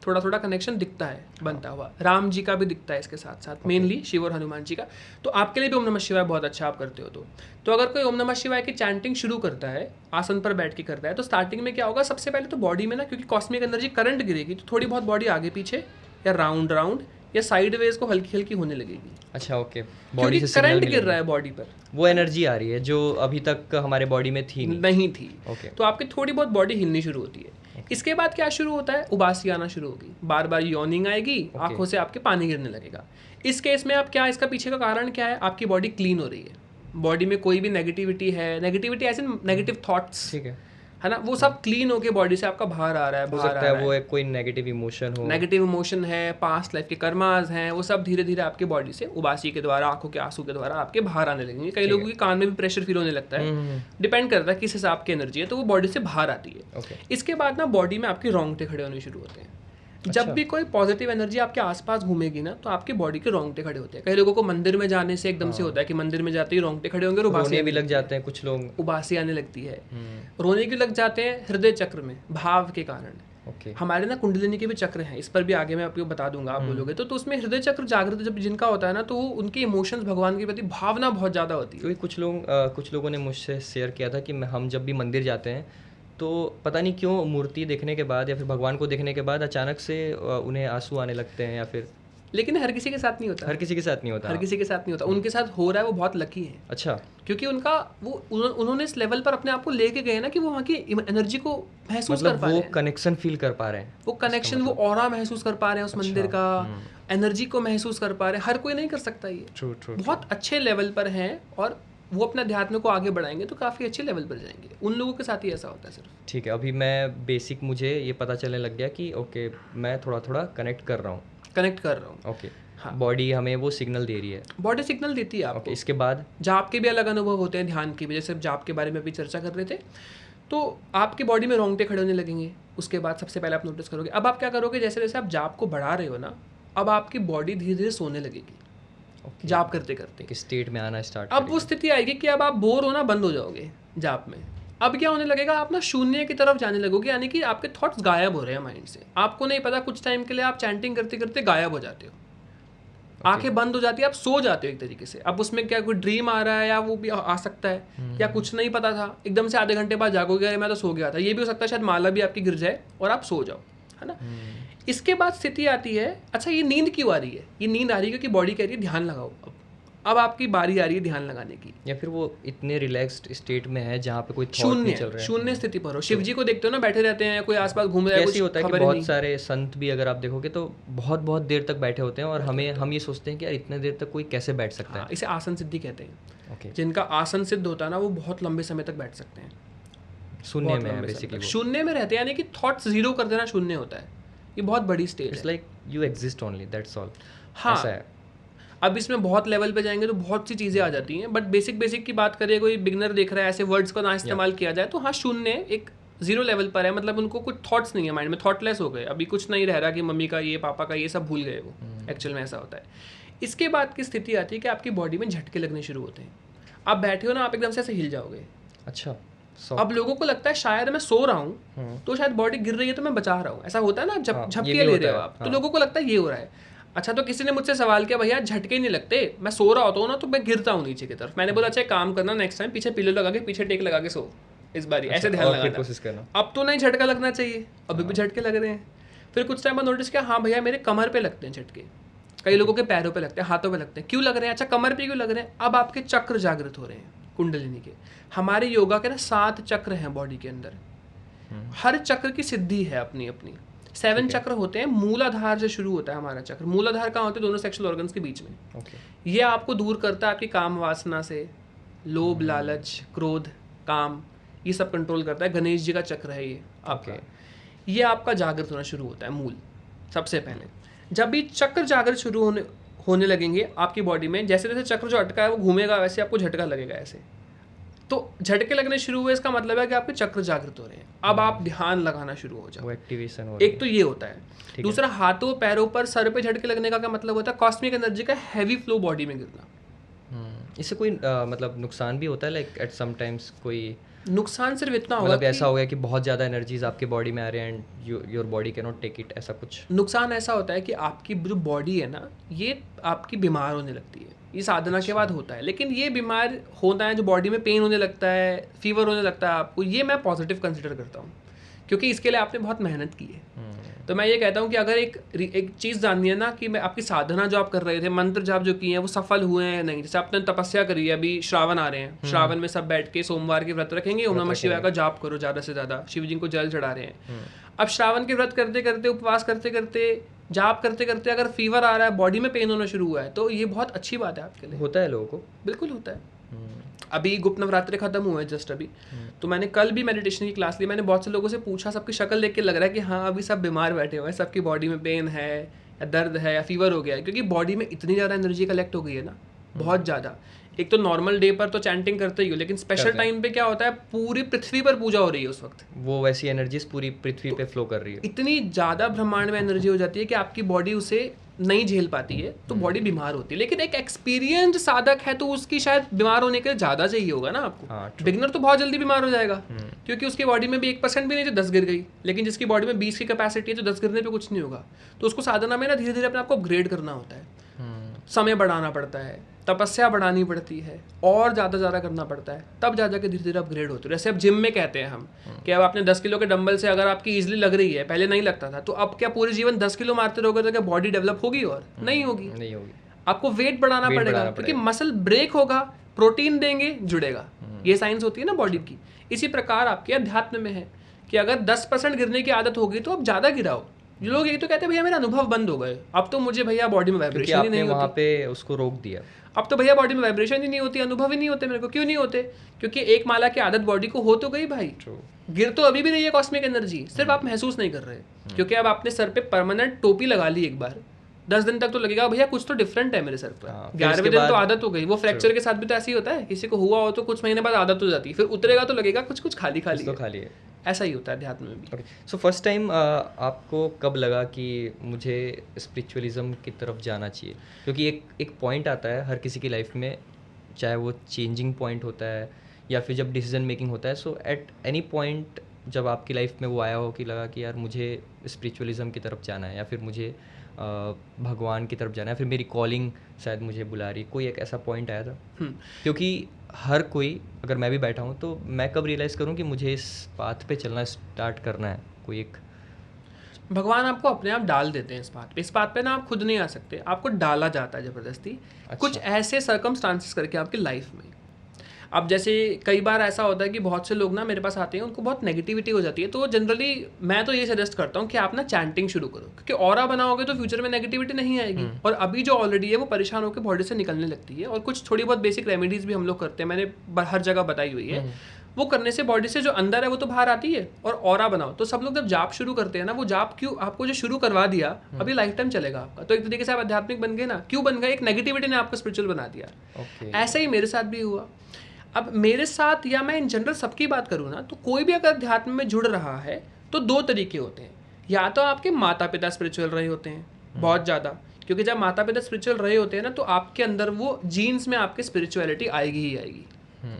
थोड़ा थोड़ा कनेक्शन दिखता है बनता हुआ, राम जी का भी दिखता है इसके साथ साथ, मेनली शिव और हनुमान जी का। तो आपके लिए भी ओम नमः शिवाय बहुत अच्छा आप करते हो तो अगर कोई ओम नमः शिवाय की चैंटिंग शुरू करता है, आसन पर बैठ के करता है, तो स्टार्टिंग में क्या होगा, सबसे पहले तो बॉडी में ना, क्योंकि कॉस्मिक एनर्जी करंट गिरेगी, तो थोड़ी बहुत बॉडी आगे पीछे या राउंड या साइडवेज को हल्की हल्की होने लगेगी। अच्छा, ओके, बॉडी से करंट गिर रहा है बॉडी पर, वो एनर्जी आ रही है जो अभी तक हमारे बॉडी में थी नहीं थी। ओके, तो आपकी थोड़ी बहुत बॉडी हिलनी शुरू होती है। इसके बाद क्या शुरू होता है, उबासी आना शुरू होगी, बार बार यॉर्निंग आएगी, आंखों से आपके पानी गिरने लगेगा। इस केस में आप क्या, इसका पीछे का कारण क्या है, आपकी बॉडी क्लीन हो रही है, बॉडी में कोई भी नेगेटिविटी ऐसे नेगेटिव थॉट्स, ठीक है ना, वो सब क्लीन होके बॉडी से आपका बाहर आ रहा है। हो सकता है वो एक कोई नेगेटिव इमोशन है, पास्ट लाइफ के कर्मास हैं, वो सब धीरे धीरे आपके बॉडी से उबासी के द्वारा, आंखों के आंसू के द्वारा आपके बाहर आने लगेंगे। कई लोगों के कान में भी प्रेशर फील होने लगता है, डिपेंड करता है किस हिसाब की एनर्जी है, तो वो बॉडी से बाहर आती है। इसके बाद ना बॉडी में आपके रोंगटे खड़े होने शुरू होते हैं। जब भी कोई पॉजिटिव एनर्जी आपके आसपास घूमेगी ना, तो आपकी बॉडी के रोंगटे खड़े होते हैं। कई लोगों को मंदिर में जाने से एकदम से होता है कि मंदिर में जाते ही रोंगटे खड़े होंगे, रोने भी लग जाते हैं, कुछ लोग उबासी आने लगती है, रोने भी लग जाते हैं हृदय चक्र में भाव के कारण। हमारे ना कुंडलिनी के भी चक्र हैं, इस पर भी आगे मैं आपको बता दूंगा, आप बोलोगे तो उसमें हृदय चक्र जागृत जब जिनका होता है ना, तो उनके इमोशंस भगवान के प्रति भावना बहुत ज़्यादा होती है। क्योंकि कुछ लोगों ने मुझसे शेयर किया था कि हम जब भी मंदिर जाते हैं तो पता नहीं क्यों मूर्ति देखने के बाद या फिर भगवान को देखने के बाद अचानक से उन्हें आंसू आने लगते हैं, या फिर, लेकिन हर किसी के साथ नहीं होता, हर किसी के साथ नहीं होता। उनके साथ हो रहा है, वो बहुत लकी है। अच्छा, क्योंकि उनका उन्होंने इस लेवल पर अपने आप को लेके गए ना कि वो वहाँ की एनर्जी को महसूस कर पा रहे हैं, वो कनेक्शन फील कर पा रहे हैं, वो कनेक्शन, वो ऑरा महसूस कर पा रहे हैं उस मंदिर का, एनर्जी को महसूस कर पा रहे हैं। हर कोई नहीं कर सकता ये, बहुत अच्छे लेवल पर हैं, और वो अपने अध्यात्म को आगे बढ़ाएंगे तो काफ़ी अच्छे लेवल पर जाएंगे। उन लोगों के साथ ही ऐसा होता है सिर्फ। ठीक है, अभी मैं बेसिक मुझे ये पता चलने लग गया कि ओके, मैं थोड़ा थोड़ा कनेक्ट कर रहा हूँ। ओके, हाँ, बॉडी हमें वो सिग्नल दे रही है, बॉडी सिग्नल देती है आपको। इसके बाद जाप के भी अलग अनुभव होते हैं, ध्यान के भी, जैसे जाप के बारे में भी चर्चा कर रहे थे, तो आपकी बॉडी में रोंगटे खड़े होने लगेंगे। उसके बाद सबसे पहले आप नोटिस करोगे, अब आप क्या करोगे, जैसे जैसे आप जाप को बढ़ा रहे हो ना, अब आपकी बॉडी धीरे धीरे सोने लगेगी जाप करते करते, स्टेट में आना स्टार्ट। अब वो स्थिति आएगी कि अब आप बोर होना बंद हो जाओगे जाप में। अब क्या होने लगेगा, आप ना शून्य की तरफ जाने लगोगे, यानी कि आपके थॉट्स गायब हो रहे हैं माइंड से, आपको नहीं पता, कुछ टाइम के लिए आप चैंटिंग करते करते गायब हो जाते हो, आंखें बंद हो जाती है, आप सो जाते हो एक तरीके से। अब उसमें क्या कोई ड्रीम आ रहा है, या वो भी आ सकता है, या कुछ नहीं पता था, एकदम से आधे घंटे बाद जागोगे, अरे मैं तो सो गया था। ये भी हो सकता है शायद माला भी आपकी गिर जाए और आप सो जाओ, है ना। इसके बाद स्थिति आती है, अच्छा ये नींद क्यों आ रही है, ये नींद आ रही है क्योंकि बॉडी कह रही है ध्यान लगाओ। अब आपकी बारी आ रही है ध्यान लगाने की। या फिर वो इतने रिलैक्स्ड स्टेट में है जहाँ पे कोई थॉट नहीं चल रहा है। शून्य स्थिति पर हो। शिव जी को देखते हो ना, बैठे रहते हैं, कोई आसपास घूम रहा है, कैसे कुछ होता है कि खबर ही बहुत नहीं। सारे संत भी अगर आप देखोगे तो बहुत बहुत देर तक बैठे होते हैं और हम ये सोचते हैं कि यार इतने देर तक कोई कैसे बैठ सकता है। हाँ, इसे आसन सिद्धि कहते हैं। ओके, जिनका आसन सिद्ध होता है ना, वो बहुत लंबे समय तक बैठ सकते हैं। शून्य बहुत में है लंबे समय बेसिकली तक वो। शून्य में रहते हैं, यानी कि थॉट्स जीरो कर देना शून्य होता है। ये बहुत बड़ी स्टेज इट्स है। Like you exist only, that's all. हाँ, ऐसा है। अब इसमें बहुत लेवल पे जाएंगे तो बहुत सी चीज़ें आ जाती हैं, बट बेसिक की बात करें, कोई बिगनर देख रहा है, ऐसे वर्ड्स का ना इस्तेमाल किया जाए तो हाँ, शून्य एक जीरो लेवल पर है। मतलब उनको कुछ थॉट्स नहीं है माइंड में, थॉटलेस हो गए, अभी कुछ नहीं रह रहा कि मम्मी का ये, पापा का ये, सब भूल गए वो। एक्चुअल में ऐसा होता है। इसके बाद की स्थिति आती है कि आपकी बॉडी में झटके लगने शुरू होते हैं। आप बैठे हो ना, आप एकदम से ऐसे हिल जाओगे। अच्छा, अब लोगों को लगता है शायद मैं सो रहा हूँ तो शायद बॉडी गिर रही है तो मैं बचा रहा हूँ, ऐसा होता है ना, हाँ, ये झपके भी ले होता रहे हो है, आप, तो हाँ। लोगों को लगता है ये हो रहा है। अच्छा, तो किसी ने मुझसे सवाल किया, भैया झटके ही नहीं लगते, मैं सो रहा होता हूँ ना तो मैं गिरता हूँ नीचे की तरफ। मैंने बोला अच्छा एक काम करना, नेक्स्ट टाइम पीछे पिलो लगा के, पीछे टेक लगा के सो, इस बारी ऐसे ध्यान और फिर लगाना। कोशिश करना। अब तो नहीं झटका लगना चाहिए, अभी भी झटके लग रहे हैं। फिर कुछ टाइम बाद नोटिस किया, हाँ भैया मेरे कमर पे लगते हैं झटके, कई लोगों के पैरों पे लगते हैं, हाथों पे लगते हैं। क्यों लग रहे हैं? अच्छा, कमर पे क्यों लग रहे हैं? अब आपके चक्र जागृत हो रहे हैं, कुंडलिनी के। हमारे योगा के ना 7 चक्र हैं बॉडी के अंदर, हर चक्र की सिद्धि है अपनी अपनी। 7 चक्र होते हैं। मूलाधार से शुरू होता है हमारा चक्र। मूलाधार कहाँ होते हैं? दोनों सेक्सुअल ऑर्गन्स के बीच में। ओके, ये आपको दूर करता है आपकी काम वासना से, लोभ, लालच, क्रोध, काम, ये सब कंट्रोल करता है। गणेश जी का चक्र है ये आपका। ये आपका जागृत होना शुरू होता है मूल, सबसे पहले। जब भी चक्र जागृत शुरू होने लगेंगे आपकी बॉडी में, जैसे जैसे चक्र जो अटका है वो घूमेगा, वैसे आपको झटका लगेगा ऐसे। तो झटके लगने शुरू हुए, इसका मतलब है कि आपके चक्र जागृत हो रहे हैं। अब आप ध्यान लगाना शुरू हो जाओ, वो एक्टिवेशन हो रही एक तो ये होता है। दूसरा, हाथों पैरों पर, सर पे झटके लगने का क्या मतलब होता है? कॉस्मिक एनर्जी का हैवी फ्लो बॉडी में गिरना। इससे कोई मतलब नुकसान भी होता है, लाइक एट सम टाइम्स कोई नुकसान सिर्फ इतना होगा मतलब कि ऐसा हो गया कि बहुत ज़्यादा एनर्जीज आपके बॉडी में आ रहे हैं and your body can not take it, ऐसा कुछ? नुकसान ऐसा होता है कि आपकी जो बॉडी है ना, ये आपकी बीमार होने लगती है। ये साधना के बाद होता है, लेकिन ये बीमार होता है, जो बॉडी में पेन होने लगता है, फीवर होने लगता है आपको, ये मैं पॉजिटिव कंसिडर करता हूँ, क्योंकि इसके लिए आपने बहुत मेहनत की है। तो मैं ये कहता हूँ कि अगर एक चीज़ जाननी है ना, कि मैं आपकी साधना जो आप कर रहे थे, मंत्र जाप जो किए हैं, वो सफल हुए हैं नहीं। जैसे आपने तपस्या करी है, अभी श्रावण आ रहे हैं, श्रावण में सब बैठ के सोमवार के व्रत रखेंगे, ओम नमः शिवाय का जाप करो ज़्यादा से ज़्यादा, शिव जी को जल चढ़ा रहे हैं। अब श्रावण के व्रत करते करते, उपवास करते करते, जाप करते करते अगर फीवर आ रहा है, बॉडी में पेन होना शुरू हुआ है, तो ये बहुत अच्छी बात है आपके लिए। होता है लोगों को, बिल्कुल होता है। अभी गुप्त नवरात्रि खत्म हुए जस्ट अभी, तो मैंने कल भी मेडिटेशन की क्लास ली। मैंने बहुत से लोगों से पूछा, सबकी शक्ल देख के लग रहा है कि हाँ अभी सब बीमार बैठे हुए हैं, सबकी बॉडी में पेन है या दर्द है या फीवर हो गया है, क्योंकि बॉडी में इतनी ज़्यादा एनर्जी कलेक्ट हो गई है ना, बहुत ज़्यादा। एक तो नॉर्मल डे पर तो चैंटिंग करते ही हो, लेकिन स्पेशल टाइम पे क्या होता है, पूरी पृथ्वी पर पूजा हो रही है उस वक्त। वो वैसी एनर्जीज पूरी पृथ्वी पे फ्लो कर रही है। इतनी ज़्यादा ब्रह्मांड में एनर्जी हो जाती है कि आपकी बॉडी उसे नहीं झेल पाती है, तो बॉडी बीमार होती है। लेकिन एक एक्सपीरियंस्ड साधक है तो उसकी शायद बीमार होने के लिए ज़्यादा चाहिए होगा ना आपको। हाँ, बिगनर तो बहुत जल्दी बीमार हो जाएगा, क्योंकि उसकी बॉडी में भी 1% भी नहीं, तो 10 गिर गई। लेकिन जिसकी बॉडी में 20 की कैपेसिटी है, तो 10 गिरने पे कुछ नहीं होगा। तो उसको साधना में ना धीरे धीरे अपने आप को अपग्रेड करना होता है, समय बढ़ाना पड़ता है, तपस्या बढ़ानी पड़ती है, और ज़्यादा करना पड़ता है, तब जा जाके धीरे धीरे अपग्रेड होती है। जैसे अब जिम में कहते हैं हम कि अब आपने 10 किलो के डंबल से अगर आपकी ईजिली लग रही है, पहले नहीं लगता था, तो अब क्या पूरे जीवन 10 किलो मारते रहोगे तो क्या बॉडी डेवलप होगी? और नहीं होगी, नहीं होगी। आपको वेट बढ़ाना पड़ेगा, क्योंकि मसल ब्रेक होगा, प्रोटीन देंगे, जुड़ेगा। ये साइंस होती है ना बॉडी की। इसी प्रकार आपके अध्यात्म में है कि अगर 10% गिरने की आदत होगी तो आप ज़्यादा गिराओ। ये लोग ये तो कहते हैं भैया मेरा अनुभव बंद हो गए, अब तो मुझे भैया बॉडी में वाइब्रेशन ही नहीं होती, वहाँ पे उसको रोक दिया। अब तो भैया बॉडी में वाइब्रेशन ही नहीं होती, अनुभव ही नहीं होते मेरे को। क्यों नहीं होते? क्योंकि एक माला की आदत बॉडी को हो तो गई भाई, गिर तो अभी भी रही है कॉस्मिक एनर्जी, सिर्फ आप महसूस नहीं कर रहे, क्योंकि अब आपने सर पे परमानेंट टोपी लगा ली एक बार। 10 दिन तक तो लगेगा भैया कुछ तो डिफरेंट है मेरे सर पर। 11वें दिन तो आदत हो गई। वो फ्रैक्चर के साथ भी तो ऐसे ही होता है, किसी को हुआ हो तो कुछ महीने बाद आदत हो जाती है, फिर उतरेगा तो लगेगा कुछ कुछ खाली खाली तो खाली है। ऐसा ही होता है अध्यात्म में भी। सो फर्स्ट टाइम आपको कब लगा कि मुझे स्पिरिचुअलिज्म की तरफ जाना चाहिए? क्योंकि एक पॉइंट आता है हर किसी की लाइफ में, चाहे वो चेंजिंग पॉइंट होता है या फिर जब डिसीजन मेकिंग होता है। सो एट एनी पॉइंट जब आपकी लाइफ में वो आया हो कि लगा कि यार मुझे स्पिरिचुअलिज्म की तरफ जाना है, या फिर मुझे भगवान की तरफ जाना है, फिर मेरी कॉलिंग शायद मुझे बुला रही, कोई एक ऐसा पॉइंट आया था? क्योंकि हर कोई, अगर मैं भी बैठा हूँ तो मैं कब रियलाइज़ करूँ कि मुझे इस पाथ पे चलना स्टार्ट करना है, कोई एक भगवान आपको अपने आप डाल देते हैं इस बात पे ना आप खुद नहीं आ सकते, आपको डाला जाता है ज़बरदस्ती कुछ ऐसे सर्कमस्टांसेस करके आपकी लाइफ में। अब जैसे कई बार ऐसा होता है कि बहुत से लोग ना मेरे पास आते हैं, उनको बहुत नेगेटिविटी हो जाती है, तो जनरली मैं तो ये सजेस्ट करता हूँ कि आप ना चैंटिंग शुरू करो, क्योंकि ऑरा बनाओगे तो फ्यूचर में नेगेटिविटी नहीं आएगी। और अभी जो ऑलरेडी है वो परेशान होकर बॉडी से निकलने लगती है। और कुछ थोड़ी बहुत बेसिक रेमेडीज़ भी हम लोग करते हैं, मैंने हर जगह बताई हुई है। वो करने से बॉडी से जो अंदर है वो तो बाहर आती है। और ऑरा बनाओ, तो सब लोग जब जाप शुरू करते हैं ना, वो जाप क्यों आपको जो शुरू करवा दिया अभी लाइफ टाइम चलेगा आपका, तो एक तरीके से आप आध्यात्मिक बन गए ना। क्यों बन गए? एक नेगेटिविटी ने आपको स्पिरिचुअल बना दिया। ऐसा ही मेरे साथ भी हुआ। अब मेरे साथ, या मैं इन जनरल सबकी बात करूँ ना, तो कोई भी अगर अध्यात्म में जुड़ रहा है तो दो तरीके होते हैं। या तो आपके माता पिता स्पिरिचुअल रहे होते हैं बहुत ज़्यादा, क्योंकि जब माता पिता स्पिरिचुअल रहे होते हैं ना, तो आपके अंदर वो जीन्स में आपकी स्पिरिचुअलिटी आएगी ही आएगी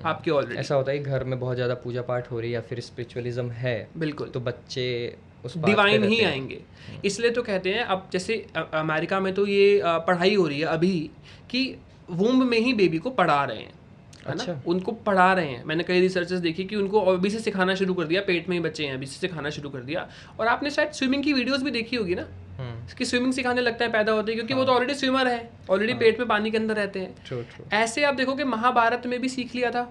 आपके ऑलरेडी। ऐसा होता है कि घर में बहुत ज़्यादा पूजा पाठ हो रही है या फिर स्पिरिचुअलिज्म है, बिल्कुल, तो बच्चे उस बात पे डिवाइन ही रहते हैं। आएंगे। इसलिए तो कहते हैं, अब जैसे अमेरिका में तो ये पढ़ाई हो रही है अभी कि वूम्ब में ही बेबी को पढ़ा रहे हैं, है अच्छा। ना, उनको पढ़ा रहे हैं। मैंने कई रिसर्चेस देखी कि उनको अभी से सिखाना शुरू कर दिया, पेट में ही बच्चे हैं अभी से सिखाना शुरू कर दिया। और आपने शायद स्विमिंग की वीडियोस भी देखी होगी ना, कि स्विमिंग सिखाने लगता है पैदा होते हैं, क्योंकि वो तो ऑलरेडी स्विमर है, ऑलरेडी पेट में पानी के अंदर रहते हैं। True true. ऐसे आप देखोगे महाभारत में भी सीख लिया था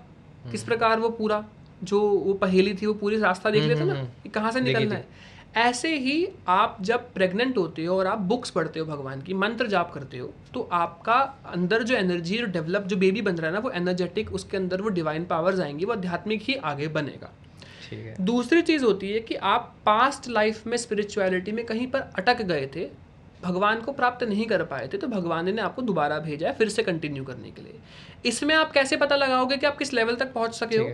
किस प्रकार वो पूरा जो वो पहेली थी वो पूरी रास्ता देख लेते ना कि कहाँ से निकलना है। ऐसे ही आप जब प्रेग्नेंट होते हो और आप बुक्स पढ़ते हो, भगवान की मंत्र जाप करते हो, तो आपका अंदर जो एनर्जी, जो डेवलप, जो बेबी बन रहा है ना, वो एनर्जेटिक, उसके अंदर वो डिवाइन पावर्स आएंगी, वो आध्यात्मिक ही आगे बनेगा। ठीक है। दूसरी चीज़ होती है कि आप पास्ट लाइफ में स्पिरिचुअलिटी में कहीं पर अटक गए थे, भगवान को प्राप्त नहीं कर पाए थे, तो भगवान ने आपको दोबारा भेजा है फिर से कंटिन्यू करने के लिए। इसमें आप कैसे पता लगाओगे कि आप किस लेवल तक पहुंच सके हो?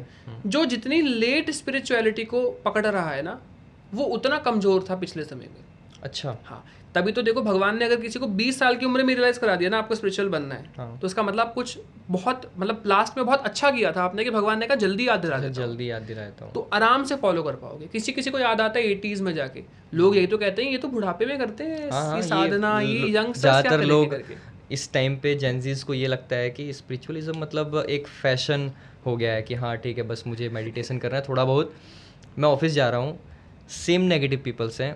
जो जितनी लेट स्पिरिचुअलिटी को पकड़ रहा है ना, वो उतना कमजोर था पिछले समय में। अच्छा। हाँ, तभी तो देखो भगवान ने अगर किसी को 20 साल की उम्र में रियलाइज करा दिया ना आपको स्पिरिचुअल बनना है, हाँ। तो उसका मतलब कुछ बहुत, मतलब लास्ट में बहुत अच्छा किया था आपने, कि भगवान ने कहा जल्दी याद दिला देता हूं। जल्दी याद दिलाता हूँ। तो आराम से फॉलो कर पाओगे। किसी किसी को याद आता है 80s में जाके, लोग यही तो कहते हैं ये तो बुढ़ापे में करते हैं हाँ, ये साधना, ये यंगस्टर्स क्या ज़्यादातर करेंगे लोग करके। इस टाइम पे जेंजीज को ये लगता है कि स्पिरिचुअलिज्म मतलब एक फैशन हो गया है, कि हाँ ठीक है बस मुझे मेडिटेशन करना है थोड़ा बहुत। मैं ऑफिस जा रहा हूँ, सेम नेगेटिव पीपल्स हैं।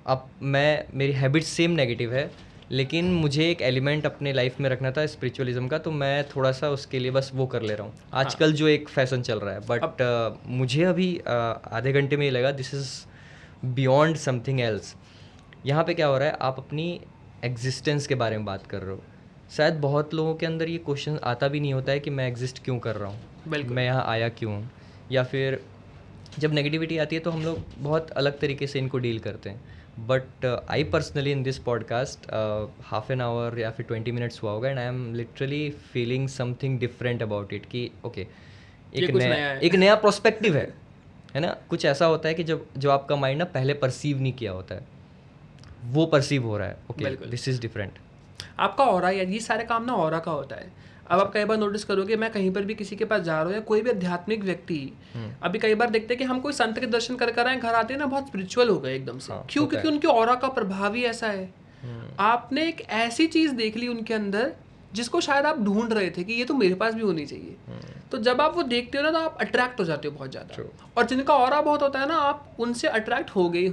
अब मेरी हैबिट सेम नेगेटिव है, लेकिन मुझे एक एलिमेंट अपने लाइफ में रखना था स्पिरिचुअलिज्म का, तो मैं थोड़ा सा उसके लिए बस वो कर ले रहा हूँ आजकल जो एक फैशन चल रहा है। बट मुझे अभी आधे घंटे में ये लगा this is beyond something else. यहाँ पे क्या हो रहा है, आप अपनी एग्जिस्टेंस के बारे में बात कर रहे हो। शायद बहुत लोगों के अंदर ये क्वेश्चन आता भी नहीं होता है कि मैं एग्जिस्ट क्यों कर रहा हूँ, मैं यहाँ आया क्यों हूँ। या फिर जब नेगेटिविटी आती है तो हम लोग बहुत अलग तरीके से इनको डील करते हैं। But I personally in this podcast half an hour या फिर 20 मिनट्स हुआ होगा, and I am literally feeling something different about it, कि ओके एक नया प्रोस्पेक्टिव है ना। कुछ ऐसा होता है कि जो आपका माइंड ना पहले परसीव नहीं किया होता है, वो परसीव हो रहा है। Okay, this is different. आपका ऑरा, या ये सारे काम ना ऑरा का होता है। अब आप कई बार नोटिस करोगे, मैं कहीं पर भी किसी के पास जा रहा हूँ या कोई भी आध्यात्मिक व्यक्ति, अभी कई बार देखते हैं कि हम कोई संत के दर्शन कर आए, घर आते हैं ना बहुत स्पिरिचुअल हो गए एकदम से। क्यों? क्योंकि उनके ऑरा का प्रभाव ही ऐसा है। आपने एक ऐसी चीज देख ली उनके अंदर जिसको शायद आप ढूंढ रहे थे कि ये तो मेरे पास भी होनी चाहिए। तो जब आप वो देखते हो ना, तो आप अट्रैक्ट हो जाते हो बहुत ज़्यादा। और जिनका ऑरा बहुत होता है ना, आप उनसे अट्रैक्ट हो गए।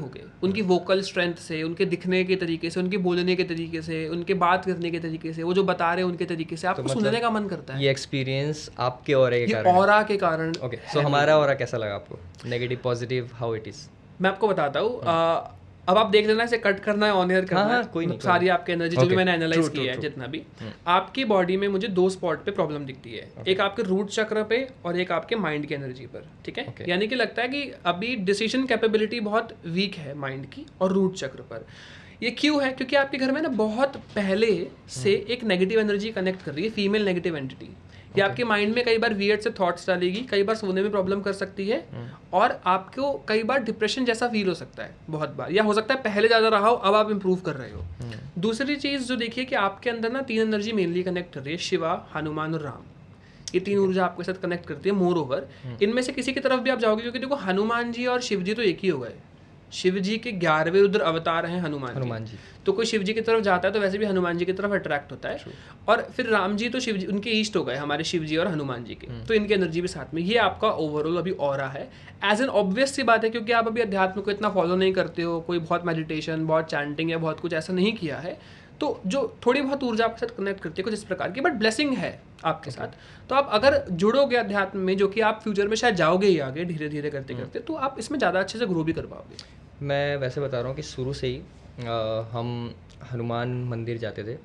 उनकी वोकल स्ट्रेंथ से, उनके दिखने के तरीके से, उनके बोलने के तरीके से, उनके बात करने के तरीके से, वो जो बता रहे हैं उनके तरीके से, आपको सुनने का मन करता है। ये एक्सपीरियंस आपके ऑरा के कारण, ऑरा के कारण। ओके, सो हमारा ऑरा कैसा लगा आपको? Negative, positive, how it is? मैं आपको बताता हूँ। अब आप देख लेना, इसे कट करना है, ऑन एयर करना है, कोई नहीं, सारी आपकी एनर्जी जो भी मैंने एनालाइज किया है जितना भी। आपकी बॉडी में मुझे 2 स्पॉट पे प्रॉब्लम दिखती है, एक आपके रूट चक्र पे और एक आपके माइंड की एनर्जी पर। ठीक है, यानी कि लगता है कि अभी डिसीजन कैपेबिलिटी बहुत वीक है माइंड की और रूट चक्र पर। ये क्यों है? क्योंकि आपके घर में ना बहुत पहले से एक नेगेटिव एनर्जी कनेक्ट कर रही है, फीमेल नेगेटिव एंटिटी। ये आपके माइंड में कई बार वियर्ड से थॉट्स डालेगी, कई बार सोने में प्रॉब्लम कर सकती है, और आपको कई बार डिप्रेशन जैसा फील हो सकता है बहुत बार, या हो सकता है पहले ज़्यादा रहा हो, अब आप इम्प्रूव कर रहे हो। दूसरी चीज़ जो देखिए कि आपके अंदर ना 3 एनर्जी मेनली कनेक्ट कर रही है, शिवा, हनुमान और राम। ये 3 ऊर्जा आपके साथ कनेक्ट करती है। मोर ओवर इनमें से किसी की तरफ भी आप जाओगे, क्योंकि देखो हनुमान जी और शिव जी तो एक ही हो गए, शिव जी के 11वें रुद्र अवतार हैं हनुमान जी। तो कोई शिव जी की तरफ जाता है तो वैसे भी हनुमान जी की तरफ अट्रैक्ट होता है। और फिर राम जी तो शिव जी उनके ईस्ट हो गए, हमारे शिव जी और हनुमान जी के, तो इनकी एनर्जी भी साथ में। ये आपका ओवरऑल अभी ऑरा है। एज एन ऑब्वियस सी बात है, क्योंकि आप अभी अध्यात्म को इतना फॉलो नहीं करते हो, कोई बहुत मेडिटेशन, बहुत चैंटिंग या बहुत कुछ ऐसा नहीं किया है, तो जो थोड़ी बहुत ऊर्जा आपके साथ कनेक्ट करती है कुछ इस प्रकार की, बट ब्लेसिंग है आपके साथ। तो आप अगर जुड़ोगे अध्यात्म में, जो कि आप फ्यूचर में शायद जाओगे ही आगे धीरे धीरे करते करते, तो आप इसमें ज़्यादा अच्छे से ग्रो भी कर पाओगे। मैं वैसे बता रहा हूँ कि शुरू से ही हम हनुमान मंदिर जाते थे,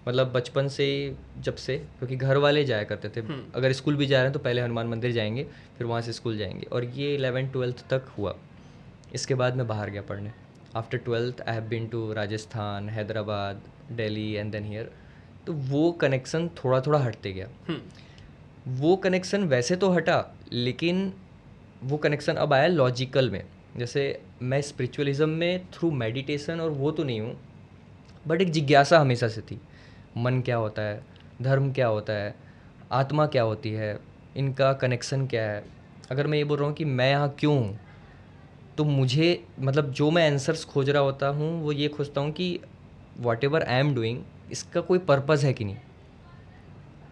मतलब बचपन से ही, जब से, क्योंकि घर वाले जाया करते थे। अगर स्कूल भी जा रहे हैं तो पहले हनुमान मंदिर जाएंगे, फिर वहाँ से स्कूल जाएंगे, और ये 11th-12th तक हुआ। इसके बाद मैं बाहर गया पढ़ने। After 12th I have been to Rajasthan, Hyderabad, Delhi and then here. तो वो कनेक्शन थोड़ा थोड़ा हटते गया। वो कनेक्शन वैसे तो हटा, लेकिन वो कनेक्शन अब आया लॉजिकल में। जैसे मैं स्पिरिचुअलिज्म में थ्रू मेडिटेशन और वो तो नहीं हूँ, बट एक जिज्ञासा हमेशा से थी। मन क्या होता है, धर्म क्या होता है, आत्मा क्या होती है, इनका कनेक्शन क्या है। अगर मैं ये बोल रहा हूँ कि मैं यहाँ क्यों हूँ, तो मुझे मतलब जो मैं आंसर्स खोज रहा होता हूँ वो ये खोजता हूँ कि whatever I am doing, इसका कोई पर्पज़ है कि नहीं।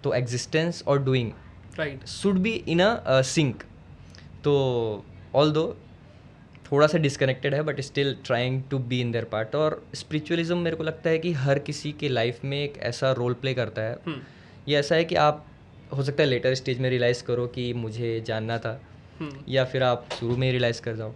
तो एग्जिस्टेंस और doing right should be in a sync. तो ऑल्दो थोड़ा सा डिस्कनेक्टेड है, but still trying to be in their part. और स्पिरिचुअलिज्म मेरे को लगता है कि हर किसी के लाइफ में एक ऐसा रोल प्ले करता है। ये ऐसा है कि आप हो सकता है लेटर स्टेज में रियलाइज़ करो कि मुझे जानना था, या फिर आप शुरू में ही रियलाइज़ कर जाओ।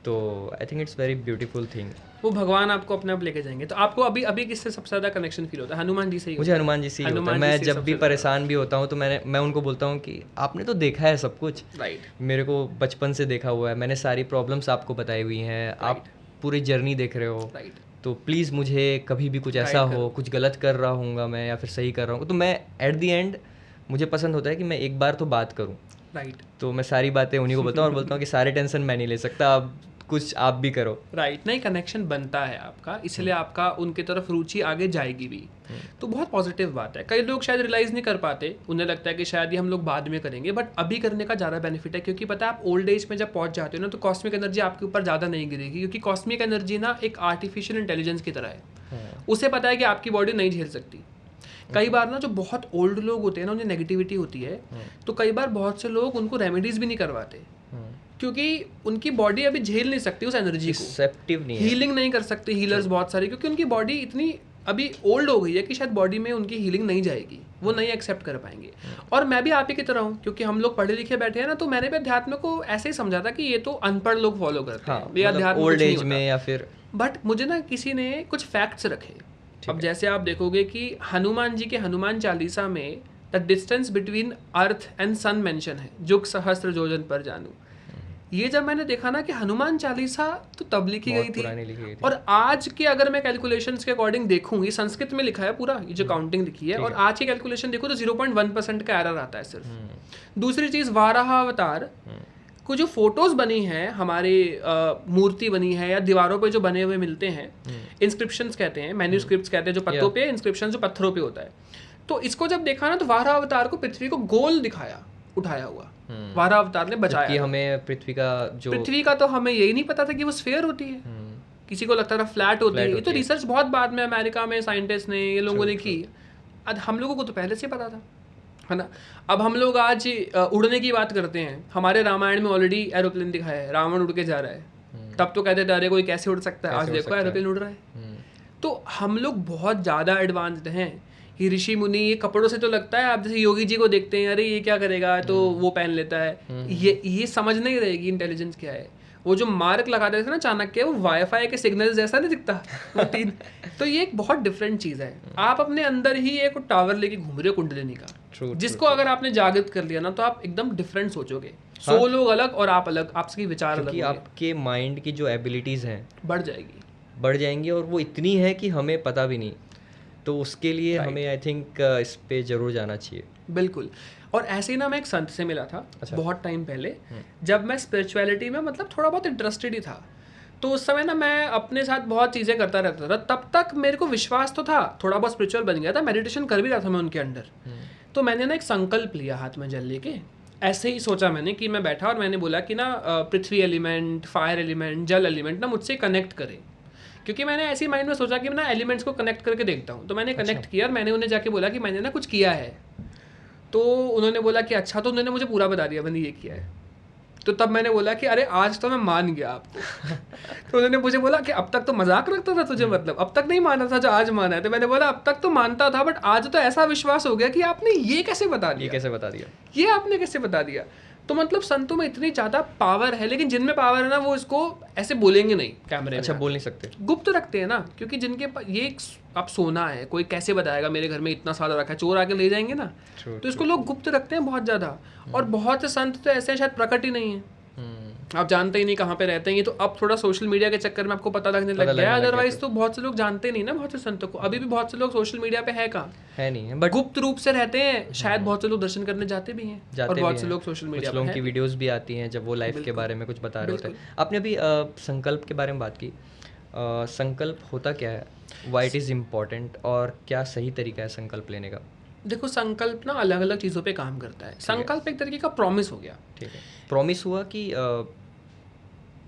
तो I think it's very beautiful thing. वो भगवान आपको अपने आप लेके जाएंगे। तो आपको अभी अभी किससे सबसे ज़्यादा कनेक्शन फील होता है? हनुमान जी से ही मुझे हनुमान जी से ही होता है। मैं जब भी परेशान भी होता हूँ तो मैं उनको बोलता हूँ कि आपने तो देखा है सब कुछ, राइट, मेरे को बचपन से देखा हुआ है, मैंने सारी प्रॉब्लम्स आपको बताई हुई हैं, आप पूरी जर्नी देख रहे हो, राइट, तो प्लीज़ मुझे कभी भी कुछ ऐसा हो, कुछ गलत कर रहा हूँगा मैं या फिर सही कर रहा हूँ, तो मैं एट दी एंड मुझे पसंद होता है कि मैं एक बार तो बात करूँ। राइट, तो मैं सारी बातें उन्हीं को बोलता हूँ और बोलता हूँ कि सारे टेंशन मैं नहीं ले सकता, अब कुछ आप भी करो। राइट। नहीं, कनेक्शन बनता है आपका, इसलिए आपका उनके तरफ रुचि आगे जाएगी भी। तो बहुत पॉजिटिव बात है। कई लोग शायद रियलाइज़ नहीं कर पाते, उन्हें लगता है कि शायद ये हम लोग बाद में करेंगे, बट अभी करने का ज़्यादा बेनिफिट है। क्योंकि पता है, आप ओल्ड एज में जब पहुंच जाते हो ना, तो कॉस्मिक एनर्जी आपके ऊपर ज़्यादा नहीं गिरेगी, क्योंकि कॉस्मिक एनर्जी ना एक आर्टिफिशियल इंटेलिजेंस की तरह है। उसे पता है कि आपकी बॉडी नहीं झेल सकती। कई बार ना जो बहुत ओल्ड लोग होते हैं ना, उन्हें नेगेटिविटी होती है, तो कई बार बहुत से लोग उनको रेमेडीज भी नहीं करवाते, क्योंकि उनकी बॉडी अभी झेल नहीं सकती उस एनर्जी को, रिसेप्टिव नहीं है, हीलिंग नहीं कर सकते हीलर्स बहुत सारे, क्योंकि उनकी बॉडी इतनी अभी ओल्ड हो गई है कि शायद बॉडी में उनकी हीलिंग नहीं जाएगी, वो नहीं एक्सेप्ट कर पाएंगे। और मैं भी आप ही की तरह हूँ, क्योंकि हम लोग पढ़े लिखे बैठे हैं ना, तो मैंने भी अध्यात्म को ऐसे ही समझा था कि ये तो अनपढ़ लोग फॉलो करते हैं, ये अध्यात्म ओल्ड एज में या फिर। बट मुझे ना किसी ने कुछ फैक्ट्स रखे। अब जैसे आप देखोगे कि हनुमान जी के हनुमान चालीसा में the distance between earth and sun mention है, जुग सहस्त्र योजन पर जानू। ये जब मैंने देखा ना कि हनुमान चालीसा तो तब लिखी गई थी, और आज के अगर मैं कैलकुलेशंस के अकॉर्डिंग देखूं, ये संस्कृत में लिखा है पूरा, ये जो काउंटिंग लिखी है, और आज की कैलकुलेशन देखो तो 0.1% का एरर आता है सिर्फ। दूसरी चीज़, वाराह अवतार को जो फोटोज बनी हैं, हमारे मूर्ति बनी है या दीवारों पे जो बने हुए मिलते हैं, इंस्क्रिप्शंस कहते हैं, मैन्यूस्क्रिप्ट्स कहते हैं, जो पत्तों पे, इंस्क्रिप्शन जो पत्थरों पे होता है। तो इसको जब देखा ना, तो वाराह अवतार को पृथ्वी को गोल दिखाया, उठाया हुआ। वाराह अवतार ने बचाया। कि हमें पृथ्वी का तो हमें यही नहीं पता था कि वो स्फीयर होती है, किसी को लगता था फ्लैट होती है। ये तो रिसर्च बहुत बाद में अमेरिका में साइंटिस्ट ने, ये लोगों ने की। अब हम लोगों को तो पहले से पता था, है ना। अब हम लोग आज उड़ने की बात करते हैं, हमारे रामायण में ऑलरेडी एरोप्लेन दिखाया है, रावण उड़ के जा रहा है। तब तो कहते थे अरे कोई कैसे उड़ सकता है, आज देखो एरोप्लेन उड़ रहा है। तो हम लोग बहुत ज़्यादा एडवांस्ड हैं। ये ऋषि मुनि, ये कपड़ों से तो लगता है, आप जैसे योगी जी को देखते हैं, अरे ये क्या करेगा, तो वो पहन लेता है। ये समझ नहीं रहेगी इंटेलिजेंस क्या है। वो जो मार्क लगाते थे ना चाणक्य, वो वाईफाई के सिग्नल जैसा नहीं दिखता वो तीन। तो ये एक बहुत डिफरेंट चीज़ है। आप अपने अंदर ही एक टावर लेके घूम रहे हो कुंडलिनी का, जिसको अगर आपने जागृत कर लिया ना, तो आप एकदम डिफरेंट सोचोगे। 100 लोग अलग और आप अलग, आपके विचार अलग, आपके माइंड की जो एबिलिटीज़ हैं बढ़ जाएंगी, और वो इतनी है कि हमें पता भी नहीं। तो उसके लिए हमें आई थिंक इस पे ज़रूर जाना चाहिए। बिल्कुल। और ऐसे ही ना, मैं एक संत से मिला था बहुत टाइम पहले, जब मैं स्पिरिचुअलिटी में मतलब थोड़ा बहुत इंटरेस्टेड ही था। तो उस समय ना मैं अपने साथ बहुत चीज़ें करता रहता था। तब तक मेरे को विश्वास तो था, थोड़ा बहुत स्पिरिचुअल बन गया था, मेडिटेशन कर भी रहा था मैं उनके अंडर। तो मैंने ना एक संकल्प लिया हाथ में जल लेके, ऐसे ही सोचा मैंने कि मैं बैठा और मैंने बोला कि ना पृथ्वी एलिमेंट, फायर एलिमेंट, जल एलिमेंट ना मुझसे कनेक्ट करें, क्योंकि मैंने ऐसे ही माइंड में सोचा कि मैं ना एलिमेंट्स को कनेक्ट करके देखता हूँ। तो मैंने कनेक्ट किया और मैंने उन्हें जाके बोला कि मैंने ना कुछ किया है। तो उन्होंने बोला कि अच्छा, तो उन्होंने मुझे पूरा बता दिया मैंने ये किया है। तो तब मैंने बोला कि अरे आज तो मैं मान गया आपको। तो उन्होंने मुझे बोला कि अब तक तो मजाक रखता था तुझे, मतलब अब तक नहीं माना था जो आज माना है। तो मैंने बोला अब तक तो मानता था, बट आज तो ऐसा विश्वास हो गया कि आपने ये कैसे बता दिया, ये कैसे बता दिया, ये आपने कैसे बता दिया। तो मतलब संतों में इतनी ज़्यादा पावर है, लेकिन जिनमें पावर है ना वो इसको ऐसे बोलेंगे नहीं कैमरे अच्छा में, बोल नहीं सकते, गुप्त रखते हैं ना। क्योंकि जिनके ये अब सोना है, कोई कैसे बताएगा मेरे घर में इतना सारा रखा है, चोर आके ले जाएंगे ना। तो इसको लोग गुप्त रखते हैं बहुत ज़्यादा। और बहुत से संत तो ऐसे हैं शायद प्रकट ही नहीं है, आप जानते ही नहीं कहाँ पे रहते हैं। ये तो अब थोड़ा सोशल मीडिया के चक्कर में आपको पता लगने लग गया, अदरवाइज तो बहुत से लोग जानते नहीं ना बहुत से संतों को। अभी भी बहुत से लोग सोशल मीडिया पे है कहाँ, है नहीं है, बट गुप्त रूप से रहते हैं। शायद बहुत से लोग दर्शन करने जाते भी हैं और बहुत से लोग सोशल मीडिया पे लोगों की वीडियोस भी आती हैं जब वो लाइफ के बारे में कुछ बता रहे होते हैं। आपने अभी संकल्प के बारे में बात की, संकल्प होता क्या है, व्हाई इट इज़ इम्पॉर्टेंट, और क्या सही तरीका है संकल्प लेने का? देखो संकल्प ना अलग अलग चीज़ों पे काम करता है। संकल्प एक तरीके का प्रॉमिस हो गया, ठीक है, प्रॉमिस हुआ कि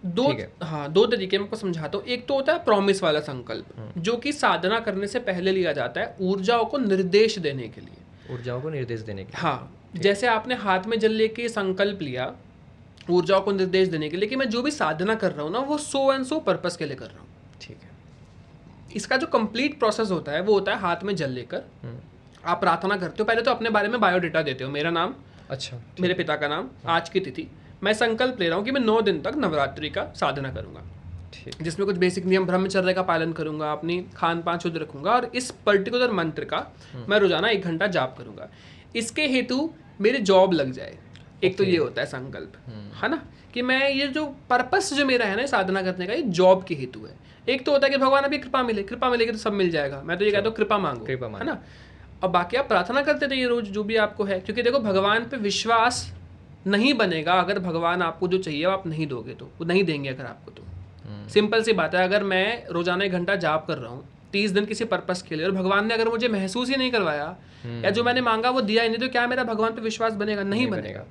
दो तरीके में आपको समझाता हूँ। एक तो होता है प्रॉमिस वाला संकल्प, जो कि साधना करने से पहले लिया जाता है ऊर्जाओं को निर्देश देने के लिए। ऊर्जाओं को निर्देश देने के लिए, हाँ, जैसे आपने हाथ में जल लेके संकल्प लिया ऊर्जाओं को निर्देश देने के लिए कि मैं जो भी साधना कर रहा हूँ ना वो सो एंड सो पर्पस के लिए कर रहा हूँ। ठीक है, इसका जो कंप्लीट प्रोसेस होता है वो होता है हाथ में जल लेकर आप प्रार्थना करते हो। पहले तो अपने बारे में बायोडेटा देते हो, मेरा नाम, अच्छा, मेरे पिता का नाम, आज की तिथि। मैं संकल्प ले रहा हूँ कि मैं 9 दिन तक नवरात्रि का साधना करूँगा, जिसमें कुछ बेसिक नियम ब्रह्मचर्य का पालन करूँगा, अपनी खान पान शुद्ध रखूँगा, और इस पर्टिकुलर मंत्र का मैं रोजाना 1 घंटा जाप करूँगा। इसके हेतु मेरी जॉब लग जाए, एक तो ये होता है संकल्प, है ना, कि मैं ये जो पर्पस जो मेरा है ना साधना करने का, ये जॉब के हेतु है। एक तो होता है कि भगवान अभी कृपा मिले, कृपा मिलेगी तो सब मिल जाएगा, मैं तो ये कहता हूँ कृपा मांगो, है ना। अब बाकी आप प्रार्थना करते रहिए रोज जो भी आपको है, क्योंकि देखो भगवान पे विश्वास नहीं बनेगा अगर भगवान आपको जो चाहिए आप नहीं दोगे तो, वो नहीं देंगे अगर आपको तो। सिंपल सी बात है, अगर मैं रोजाना 1 घंटा जाप कर रहा हूँ 30 दिन किसी पर्पस के लिए, और भगवान ने अगर मुझे महसूस ही नहीं करवाया या जो मैंने मांगा वो दिया ही नहीं, तो क्या मेरा भगवान पे विश्वास बनेगा? नहीं बनेगा।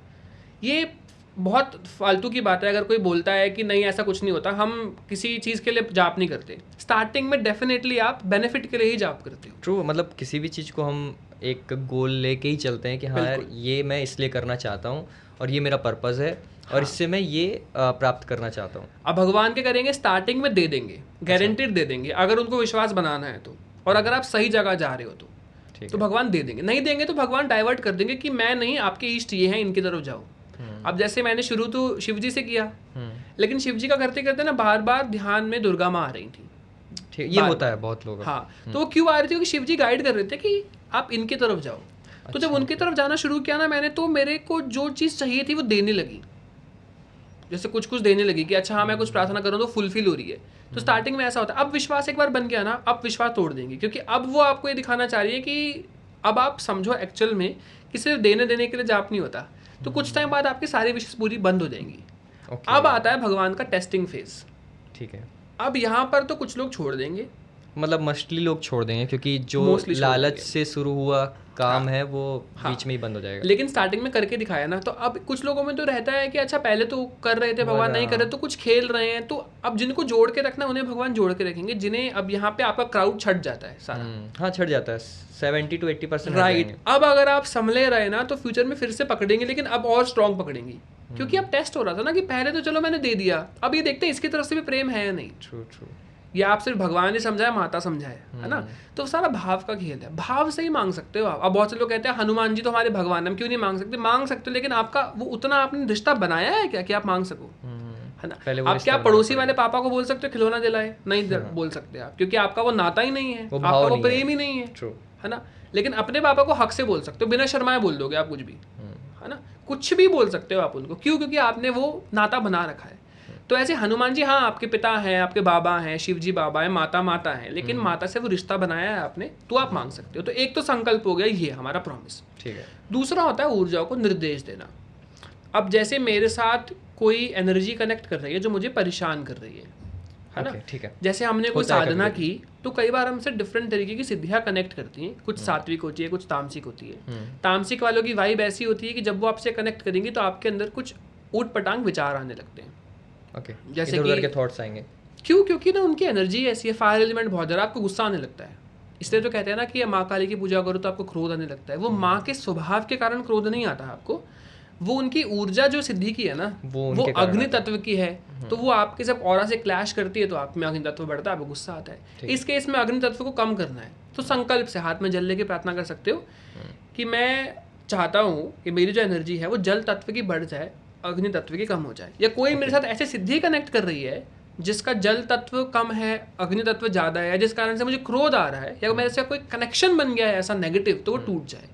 ये बहुत फालतू की बात है अगर कोई बोलता है कि नहीं ऐसा कुछ नहीं होता। हम किसी चीज़ के लिए जाप नहीं करते, स्टार्टिंग में डेफिनेटली आप बेनिफिट के लिए ही जाप करते हो। ट्रू, मतलब किसी भी चीज़ को हम एक गोल लेके ही चलते हैं कि हाँ यार ये मैं इसलिए करना चाहता हूँ और ये मेरा पर्पस है और इससे मैं ये प्राप्त करना चाहता हूँ। अब भगवान के करेंगे स्टार्टिंग में दे देंगे, गारंटीड दे देंगे अगर उनको विश्वास बनाना है तो, और अगर आप सही जगह जा रहे हो तो भगवान दे देंगे। नहीं देंगे तो भगवान डाइवर्ट कर देंगे कि मैं नहीं, आपके इष्ट ये हैं, इनकी तरफ जाओ। अब जैसे मैंने शुरू तो शिव जी से किया, लेकिन शिव जी का करते करते ना बार बार ध्यान में दुर्गा माँ आ रही थी। ठीक, ये होता है बहुत लोग। हाँ, तो वो क्यों आ रही थी? क्योंकि शिव जी गाइड कर रहे थे कि आप इनकी तरफ जाओ। तो जब उनकी तरफ जाना शुरू किया ना मैंने, तो मेरे को जो चीज़ चाहिए थी वो देने लगी, जैसे कुछ कुछ देने लगी कि अच्छा हाँ मैं कुछ प्रार्थना कर रहा हूँ तो फुलफिल हो रही है। तो स्टार्टिंग में ऐसा होता है। अब विश्वास एक बार बन गया ना, अब विश्वास तोड़ देंगे, क्योंकि अब वो आपको ये दिखाना चाह रही है कि अब आप समझो एक्चुअल में कि सिर्फ देने के लिए जाप नहीं होता। तो कुछ टाइम बाद आपकी सारी विशेष पूरी बंद हो जाएंगी। अब आता है भगवान का टेस्टिंग फेज। ठीक है, अब यहाँ पर तो कुछ लोग छोड़ देंगे, मतलब मोस्टली लोग छोड़ देंगे, क्योंकि जो लालच से शुरू हुआ काम है वो बीच में ही बंद हो जाएगा। लेकिन स्टार्टिंग में करके दिखाया ना, तो अब कुछ लोगों में तो रहता है कि अच्छा पहले तो कर रहे थे भगवान नहीं कर रहे, तो कुछ खेल रहे हैं। तो अब जिनको जोड़ के रखना उन्हें भगवान जोड़ के रखेंगे, जिन्हें अब यहाँ पे आपका क्राउड छट जाता है सारा। हाँ, छट जाता है 70 to 80%। राइट। अब अगर आप संभले रहे ना तो फ्यूचर में फिर से पकड़ेंगे, लेकिन अब और स्ट्रॉन्ग पकड़ेंगे, क्योंकि अब टेस्ट हो रहा था ना कि पहले तो चलो मैंने दे दिया, अब ये देखते हैं इसकी तरफ से भी प्रेम है या नहीं। True true. या आप सिर्फ भगवान ने समझाया, माता समझाए, है ना। तो सारा भाव का खेल है, भाव से ही मांग सकते हो आप। अब बहुत से लोग कहते हैं हनुमान जी तो हमारे भगवान, हम क्यों नहीं मांग सकते? मांग सकते हो, लेकिन आपका वो उतना आपने रिश्ता बनाया है क्या कि आप मांग सको, है ना। आप क्या पड़ोसी वाले पापा को बोल सकते हो खिलौना दिलाए? नहीं बोल सकते आप, क्योंकि आपका वो नाता ही नहीं है, आपका वो प्रेम ही नहीं है, है ना। लेकिन अपने पापा को हक से बोल सकते हो, बिना शर्माए बोल दोगे आप कुछ भी, है ना। कुछ भी बोल सकते हो आप उनको, क्यों? क्योंकि आपने वो नाता बना रखा है। तो ऐसे हनुमान जी, हाँ आपके पिता हैं, आपके बाबा हैं, शिव जी बाबा है, माता माता है, लेकिन माता से वो रिश्ता बनाया है आपने, तो आप मांग सकते हो। तो एक तो संकल्प हो गया, ये हमारा प्रॉमिस। ठीक है। दूसरा होता है ऊर्जाओं को निर्देश देना। अब जैसे मेरे साथ कोई एनर्जी कनेक्ट कर रही है जो मुझे परेशान कर रही है, है ना? Okay, ठीक है। जैसे हमने कोई होता है साधना कभी-कभी। की तो कई बार हमसे डिफरेंट तरीके की सिद्धियां कनेक्ट करती हैं। कुछ सात्विक होती है, कुछ तामसिक होती है। तामसिक वालों की वाइब ऐसी होती है कि जब वो आपसे कनेक्ट करेंगे तो आपके अंदर कुछ ऊट पटांग विचार आने लगते हैं। ओके, जैसे इधर-उधर कि के थॉट्स आएंगे। क्यों? क्योंकि ना उनकी एनर्जी ऐसी है, फायर एलिमेंट बहुत ज़्यादा, आपको गुस्सा आने लगता है। इसलिए तो कहते हैं ना कि माँ काली की पूजा करो तो आपको क्रोध आने लगता है। वो माँ के स्वभाव के कारण क्रोध नहीं आता है आपको, वो उनकी ऊर्जा जो सिद्धि की है ना, वो वो उनके कारण अग्नि आता है। तत्व की है। तो वो आपके जब ऑरा से क्लैश करती है तो आप में अग्नि तत्व बढ़ता है, आपको गुस्सा आता है। ठीक। इस केस में अग्नि तत्व को कम करना है तो संकल्प से हाथ में जल लेके प्रार्थना कर सकते हो कि मैं चाहता हूँ कि मेरी जो एनर्जी है वो जल तत्व की बढ़ जाए, अग्नि तत्व की कम हो जाए। या कोई मेरे साथ ऐसे सिद्धि कनेक्ट कर रही है जिसका जल तत्व कम है, अग्नि तत्व ज़्यादा है, जिस कारण से मुझे क्रोध आ रहा है या मेरे से कोई कनेक्शन बन गया है ऐसा नेगेटिव, तो वो टूट जाए।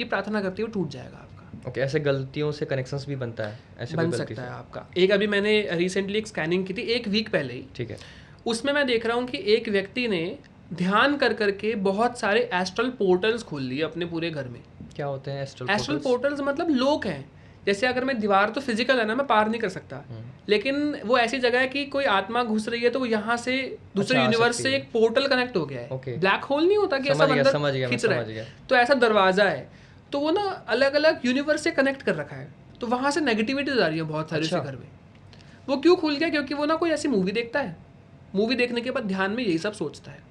ये प्रार्थना करती है वो टूट जाएगा आपका। ओके, ऐसे गलतियों से कनेक्शंस भी बनता है, ऐसे कोई बन गलती सकता से? है आपका। एक अभी मैंने रिसेंटली एक स्कैनिंग की थी 1 वीक पहले ही, ठीक है। उसमें मैं देख रहा हूँ कि एक व्यक्ति ने ध्यान कर करके बहुत सारे एस्ट्रल पोर्टल्स खोल लिए अपने पूरे घर में। क्या होते हैं एस्ट्रल एस्ट्रल पोर्टल्स मतलब लोक हैं। जैसे अगर मैं दीवार तो फिजिकल है ना, मैं पार नहीं कर सकता, लेकिन वो ऐसी जगह है कि कोई आत्मा घुस रही है तो वो यहाँ से दूसरे अच्छा, आ यूनिवर्स सकती से है। एक पोर्टल कनेक्ट हो गया है। ओके। ब्लैक होल नहीं होता कि ऐसा समझ गया, अंदर समझ गया, मैं खींच रहा समझ गया। है, तो ऐसा दरवाजा है, तो वो ना अलग अलग यूनिवर्स से कनेक्ट कर रखा है, तो वहाँ से नेगेटिविटी आ रही है बहुत सारे अच्छा। उसके घर में। वो क्यों खुल गया? क्योंकि वो ना कोई ऐसी मूवी देखता है, मूवी देखने के बाद ध्यान में यही सब सोचता है।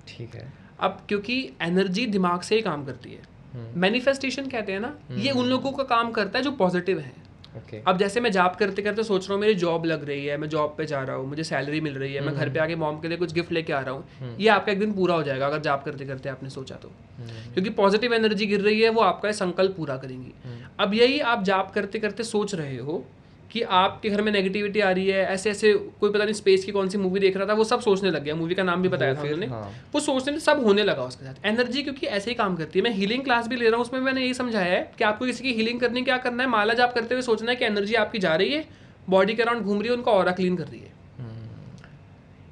ठीक है। अब क्योंकि एनर्जी दिमाग से ही काम करती है, मैनिफेस्टेशन कहते हैं ना, ये उन लोगों का काम करता है जो पॉजिटिव है। ओके। अब जैसे मैं जॉब करते करते सोच रहा हूँ मेरी जॉब लग रही है, मैं जॉब पे जा रहा हूँ, मुझे सैलरी मिल रही है, मैं घर पे आके मॉम के लिए कुछ गिफ्ट लेके आ रहा हूँ, ये आपका एक दिन पूरा हो जाएगा अगर जॉब करते करते आपने सोचा तो, क्योंकि पॉजिटिव एनर्जी गिर रही है, वो आपका संकल्प पूरा करेंगी। अब यही आप जॉब करते करते सोच रहे हो कि आपके घर में नेगेटिविटी आ रही है, ऐसे ऐसे कोई पता नहीं स्पेस की कौन सी मूवी देख रहा था, वो सब सोचने लग गया, मूवी का नाम भी बताया था उन्होंने, वो सोचने सब होने लगा उसके साथ। एनर्जी क्योंकि ऐसे ही काम करती है। मैं हीलिंग क्लास भी ले रहा हूँ, उसमें मैंने यही समझाया है कि आपको किसी की हीलिंग करनी, क्या करना है, माला जाप करते हुए सोचना है कि एनर्जी आपकी जा रही है, बॉडी के अराउंड घूम रही है, उनका ऑरा क्लीन कर रही है।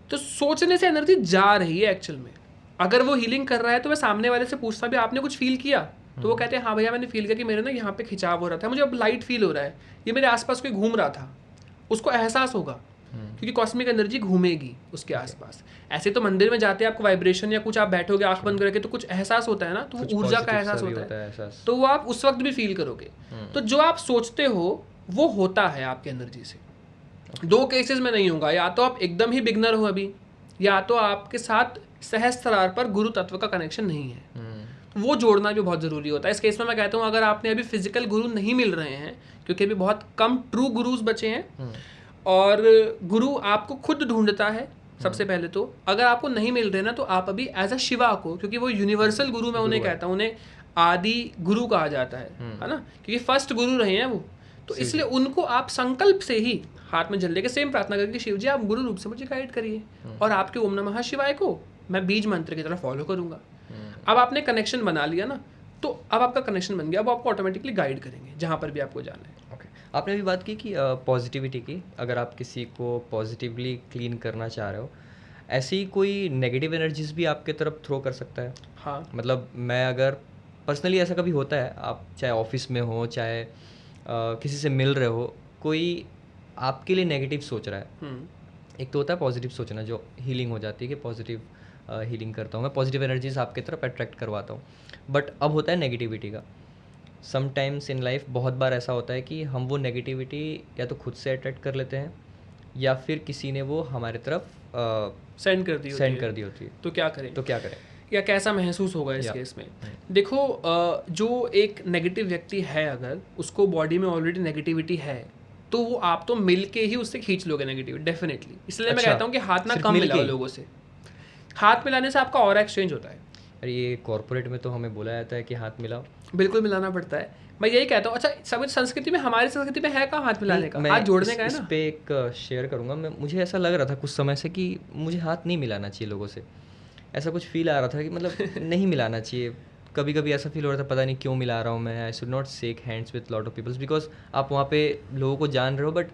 तो सोचने से एनर्जी जा रही है एक्चुअल में। अगर वो हीलिंग कर रहा है तो मैं सामने वाले से पूछता भी आपने कुछ फील किया, तो वो कहते हैं हाँ भैया मैंने फील किया कि मेरे ना यहाँ पे खिंचाव हो रहा था, मुझे अब लाइट फील हो रहा है, ये मेरे आसपास कोई घूम रहा था, उसको एहसास होगा क्योंकि कॉस्मिक एनर्जी घूमेगी उसके आसपास। ऐसे तो मंदिर में जाते हैं आपको वाइब्रेशन या कुछ आप बैठोगे आंख बंद करके तो कुछ एहसास होता है ना, तो वो ऊर्जा का एहसास होता है, तो वो आप उस वक्त भी फील करोगे। तो जो आप सोचते हो वो होता है आपके एनर्जी से। 2 केसेस में नहीं होगा, या तो आप एकदम ही बिगनर हो अभी, या तो आपके साथ सहस्त्रार पर गुरु तत्व का कनेक्शन नहीं है, वो जोड़ना भी बहुत ज़रूरी होता है। इस केस में मैं कहता हूँ अगर आपने अभी फिजिकल गुरु नहीं मिल रहे हैं, क्योंकि अभी बहुत कम ट्रू गुरुज बचे हैं, और गुरु आपको खुद ढूंढता है सबसे पहले। तो अगर आपको नहीं मिल रहे ना, तो आप अभी एज अ शिवा को, क्योंकि वो यूनिवर्सल गुरु मैं उन्हें कहता हूँ, उन्हें आदि गुरु कहा जाता है ना, क्योंकि फर्स्ट गुरु रहे हैं वो, तो इसलिए उनको आप संकल्प से ही हाथ में जल लेके सेम प्रार्थना करके शिव जी आप गुरु रूप से मुझे गाइड करिए, और आपके ओम नमः शिवाय को मैं बीज मंत्र की तरह फॉलो करूंगा। अब आपने कनेक्शन बना लिया ना, तो अब आपका कनेक्शन बन गया, अब आपको ऑटोमेटिकली गाइड करेंगे जहाँ पर भी आपको जाना है। ओके, आपने भी बात की कि पॉजिटिविटी की, अगर आप किसी को पॉजिटिवली क्लीन करना चाह रहे हो, ऐसी कोई नेगेटिव एनर्जीज भी आपके तरफ थ्रो कर सकता है? हाँ, मतलब मैं अगर पर्सनली ऐसा कभी होता है, आप चाहे ऑफिस में हो, चाहे किसी से मिल रहे हो, कोई आपके लिए नेगेटिव सोच रहा है, एक तो होता है पॉजिटिव सोचना जो हीलिंग हो जाती है कि पॉजिटिव हीलिंग करता हूँ मैं, पॉजिटिव एनर्जीज आपके तरफ अट्रैक्ट करवाता हूँ, बट अब होता है नेगेटिविटी का। समटाइम्स इन लाइफ बहुत बार ऐसा होता है कि हम वो नेगेटिविटी या तो खुद से अट्रैक्ट कर लेते हैं या फिर किसी ने वो हमारे तरफ सेंड कर दी होती है, तो क्या करें, तो क्या करें, या कैसा महसूस होगा इस केस में। देखो, जो एक नेगेटिव व्यक्ति है अगर उसको बॉडी में ऑलरेडी नेगेटिविटी है, तो वो आप तो मिल के ही उससे खींच लोगे नेगेटिविटी डेफिनेटली। इसलिए मैं कहता हूँ कि हाथ ना कम मिलाओ लोगों से, हाथ मिलाने से आपका ऑरा एक्सचेंज होता है। अरे ये कॉर्पोरेट में तो हमें बोला जाता है कि हाथ मिलाओ, बिल्कुल मिलाना पड़ता है, मैं यही कहता हूँ। अच्छा, सब संस्कृति में, हमारी संस्कृति में है कहाँ हाथ मिलाने का, हाथ जोड़ने का है ना। इस पे एक शेयर करूँगा मैं, मुझे ऐसा लग रहा था कुछ समय से कि मुझे हाथ नहीं मिलाना चाहिए लोगों से, ऐसा कुछ फील आ रहा था कि मतलब नहीं मिलाना चाहिए। कभी कभी ऐसा फील हो रहा था पता नहीं क्यों मिला रहा हूँ मैं, I should not shake hands with lot of peoples, because आप वहाँ पे लोगों को जान रहे हो, बट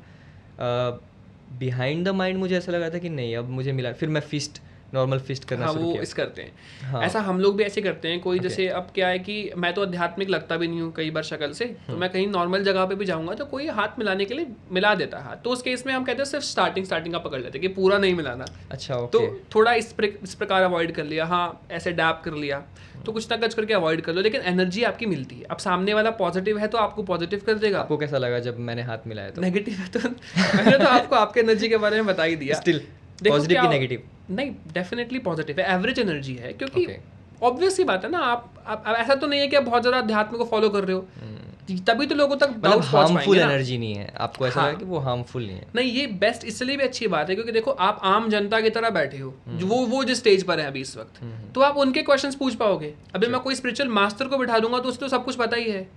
बिहाइंड द माइंड मुझे ऐसा लगा था कि नहीं अब मुझे मिला, फिर मैं फिस्ट नॉर्मल फिस्ट करना हाँ शुरू वो किया। इस करते हैं। हाँ। ऐसा हम लोग भी ऐसे करते हैं। कोई Okay. जैसे अब क्या है कि मैं तो आध्यात्मिक लगता भी नहीं हूँ कई बार शक्ल से, तो मैं कहीं नॉर्मल जगह पे भी जाऊंगा तो कोई हाथ मिलाने के लिए मिला देता है हाथ, तो उस केस में हम कहते हैं सिर्फ स्टार्टिंग का पकड़ लेते हैं कि पूरा नहीं मिलाना। अच्छा तो ओके। थोड़ा इस प्रकार अवॉइड कर लिया, हाँ ऐसे डैप कर लिया, तो कुछ ना कुछ करके अवॉइड कर लो, लेकिन एनर्जी आपकी मिलती है। अब सामने वाला पॉजिटिव है तो आपको पॉजिटिव कर देगा, आपको कैसा लगा जब मैंने हाथ मिलाया तो? नेगेटिव है तो मैंने तो आपको आपके एनर्जी के बारे में बता ही दिया। स्टिल देखो पॉजिटिव क्या- की नेगेटिव? नहीं, डेफिनेटली पॉजिटिव है, एवरेज एनर्जी है, क्योंकि Okay. ऑब्वियस सी बात है ना, आप ऐसा तो नहीं है कि आप बहुत ज़्यादा अध्यात्म को फॉलो कर रहे हो, तभी तो लोगों तक मतलब doubts पहुंच हार्मफुल पाएंगे ना। एनर्जी नहीं है आपको, ऐसा हाँ। लगा कि वो हार्मफुल नहीं है? नहीं, ये बेस्ट इसलिए भी अच्छी बात है क्योंकि देखो आप आम जनता की तरह बैठे हो, वो जिस स्टेज पर है अभी इस वक्त, तो आप उनके क्वेश्चंस पूछ पाओगे। अभी मैं कोई स्पिरिचुअल मास्टर को बिठा दूंगा तो उसको तो सब कुछ पता ही है,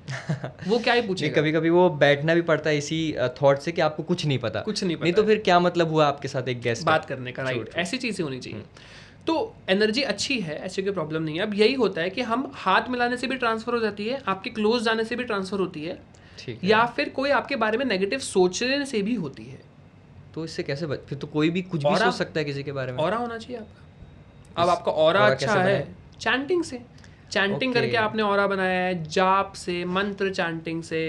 वो क्या ही नहीं, पूछेगा। कभी कभी वो बैठना भी पड़ता है इसी थॉट से कि आपको कुछ नहीं पता। कुछ नहीं नहीं पता तो फिर क्या मतलब हुआ आपके साथ एक गेस्ट बात करने का, राइट, ऐसी चीज़ें होनी चाहिए। तो एनर्जी अच्छी है, ऐसी कोई प्रॉब्लम नहीं है। अब यही होता है कि हम हाथ मिलाने से भी ट्रांसफर हो जाती है, आपके क्लोज जाने से भी ट्रांसफर होती है, ठीक है। या फिर कोई आपके बारे में नेगेटिव सोचने से भी होती है। तो इससे कैसे फिर तो कोई भी कुछ भी ऑरा- सोच सकता है किसी के बारे में। ऑरा होना चाहिए आपका। अब आपका ऑरा ऑरा अच्छा कैसे है बनाए? चैंटिंग से, चैंटिंग Okay. करके आपने ऑरा बनाया है, जाप से, मंत्र चैंटिंग से,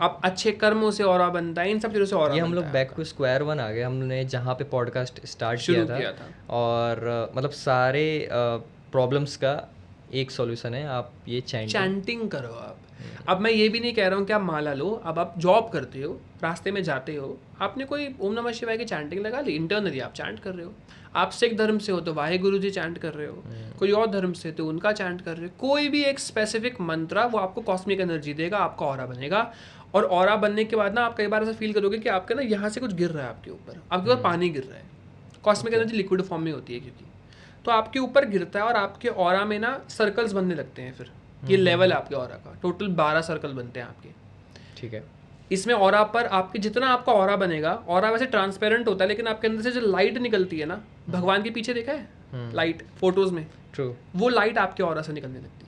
अब अच्छे कर्मों से ऑरा बनता है, इन सब चीज़ों से ऑरा ये हम बनता लोग है बैक टू स्क्वायर वन आ गए, हमने जहाँ पे पॉडकास्ट स्टार्ट शुरू किया किया था, था। और मतलब सारे प्रॉब्लम्स का एक सॉल्यूशन है, आप ये चैंटिंग करो आप। अब मैं ये भी नहीं कह रहा हूँ कि आप माला लो, अब आप जॉब करते हो, रास्ते में जाते हो, आपने कोई ओम नमः शिवाय की चैंटिंग लगा ली, इंटरनली आप चैंट कर रहे हो। आप सिख धर्म से हो तो वाहे गुरु जी चैंट कर रहे हो, कोई और धर्म से तो उनका चैंट कर रहे हो। कोई भी एक स्पेसिफिक मंत्र वो आपको कॉस्मिक एनर्जी देगा, आपका ऑरा बनेगा। और ऑरा बनने के बाद ना आप कई बार ऐसा फील करोगे कि आपके ना यहाँ से कुछ गिर रहा है आपके ऊपर, आपके ऊपर पानी गिर रहा है। कॉस्मिक एनर्जी लिक्विड फॉर्म में होती है क्योंकि, तो आपके ऊपर गिरता है और आपके ऑरा में ना सर्कल्स बनने लगते हैं। फिर ये लेवल है आपके ऑरा का, टोटल 12 सर्कल बनते हैं आपके। ठीक है। इसमें ऑरा पर आपके जितना आपका ऑरा बनेगा, ऑरा वैसे ट्रांसपेरेंट होता है, लेकिन आपके अंदर से जो लाइट निकलती है ना, भगवान के पीछे देखा है लाइट फोटोज में, ट्रू। वो लाइट आपके ऑरा से निकलने लगती है।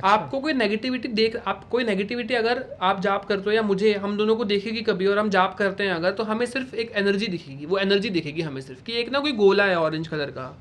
आपको कोई नेगेटिविटी देख, आप कोई नेगेटिविटी अगर आप जाप करते हो या मुझे, हम दोनों को देखेगी कभी, और हम जाप करते हैं अगर, तो हमें सिर्फ एक एनर्जी दिखेगी। वो एनर्जी दिखेगी हमें सिर्फ कि एक ना कोई गोला है ऑरेंज कलर का,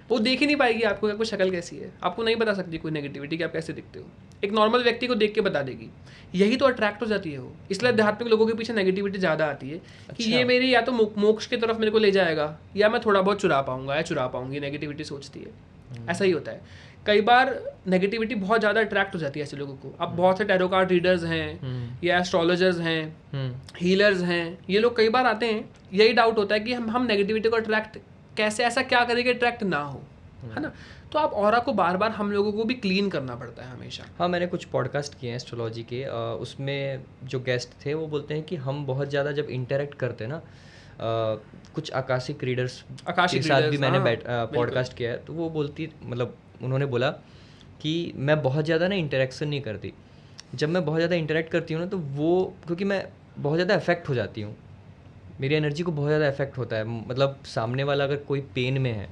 वो देख ही नहीं पाएगी आपको कि आपको शक्ल कैसी है, आपको नहीं बता सकती कोई नेगेटिविटी कि आप कैसे दिखते हो। एक नॉर्मल व्यक्ति को देख के बता देगी। यही तो अट्रैक्ट हो जाती है वो, इसलिए आध्यात्मिक लोगों के पीछे नेगेटिविटी ज़्यादा आती है कि ये मेरी या तो मोक्ष की तरफ मेरे को ले जाएगा, या मैं थोड़ा बहुत चुरा पाऊंगा या चुरा पाऊंगी, नेगेटिविटी सोचती है। ऐसा ही होता है। कई बार नेगेटिविटी बहुत ज़्यादा अट्रैक्ट हो जाती है ऐसे लोगों को। अब बहुत से टैरो कार्ड रीडर्स हैं या एस्ट्रोलॉजर्स हैं, हीलर्स हैं, ये लोग कई बार आते हैं, यही डाउट होता है कि हम नेगेटिविटी को अट्रैक्ट कैसे, ऐसा क्या करें कि अट्रैक्ट ना हो, है ना। तो आप ऑरा को बार बार हम लोगों को भी क्लीन करना पड़ता है हमेशा। हाँ, मैंने कुछ पॉडकास्ट किए हैं एस्ट्रोलॉजी के, उसमें जो गेस्ट थे वो बोलते हैं कि हम बहुत ज़्यादा जब इंटरेक्ट करते हैं ना, कुछ आकाशिक रीडर्स के साथ भी मैंने पॉडकास्ट किया है, तो वो बोलती, मतलब उन्होंने बोला कि मैं बहुत ज़्यादा ना इंटरेक्शन नहीं करती। जब मैं बहुत ज़्यादा इंटरेक्ट करती हूँ ना, तो वो, क्योंकि मैं बहुत ज़्यादा अफेक्ट हो जाती हूँ, मेरी एनर्जी को बहुत ज़्यादा अफेक्ट होता है। मतलब सामने वाला अगर कोई पेन में है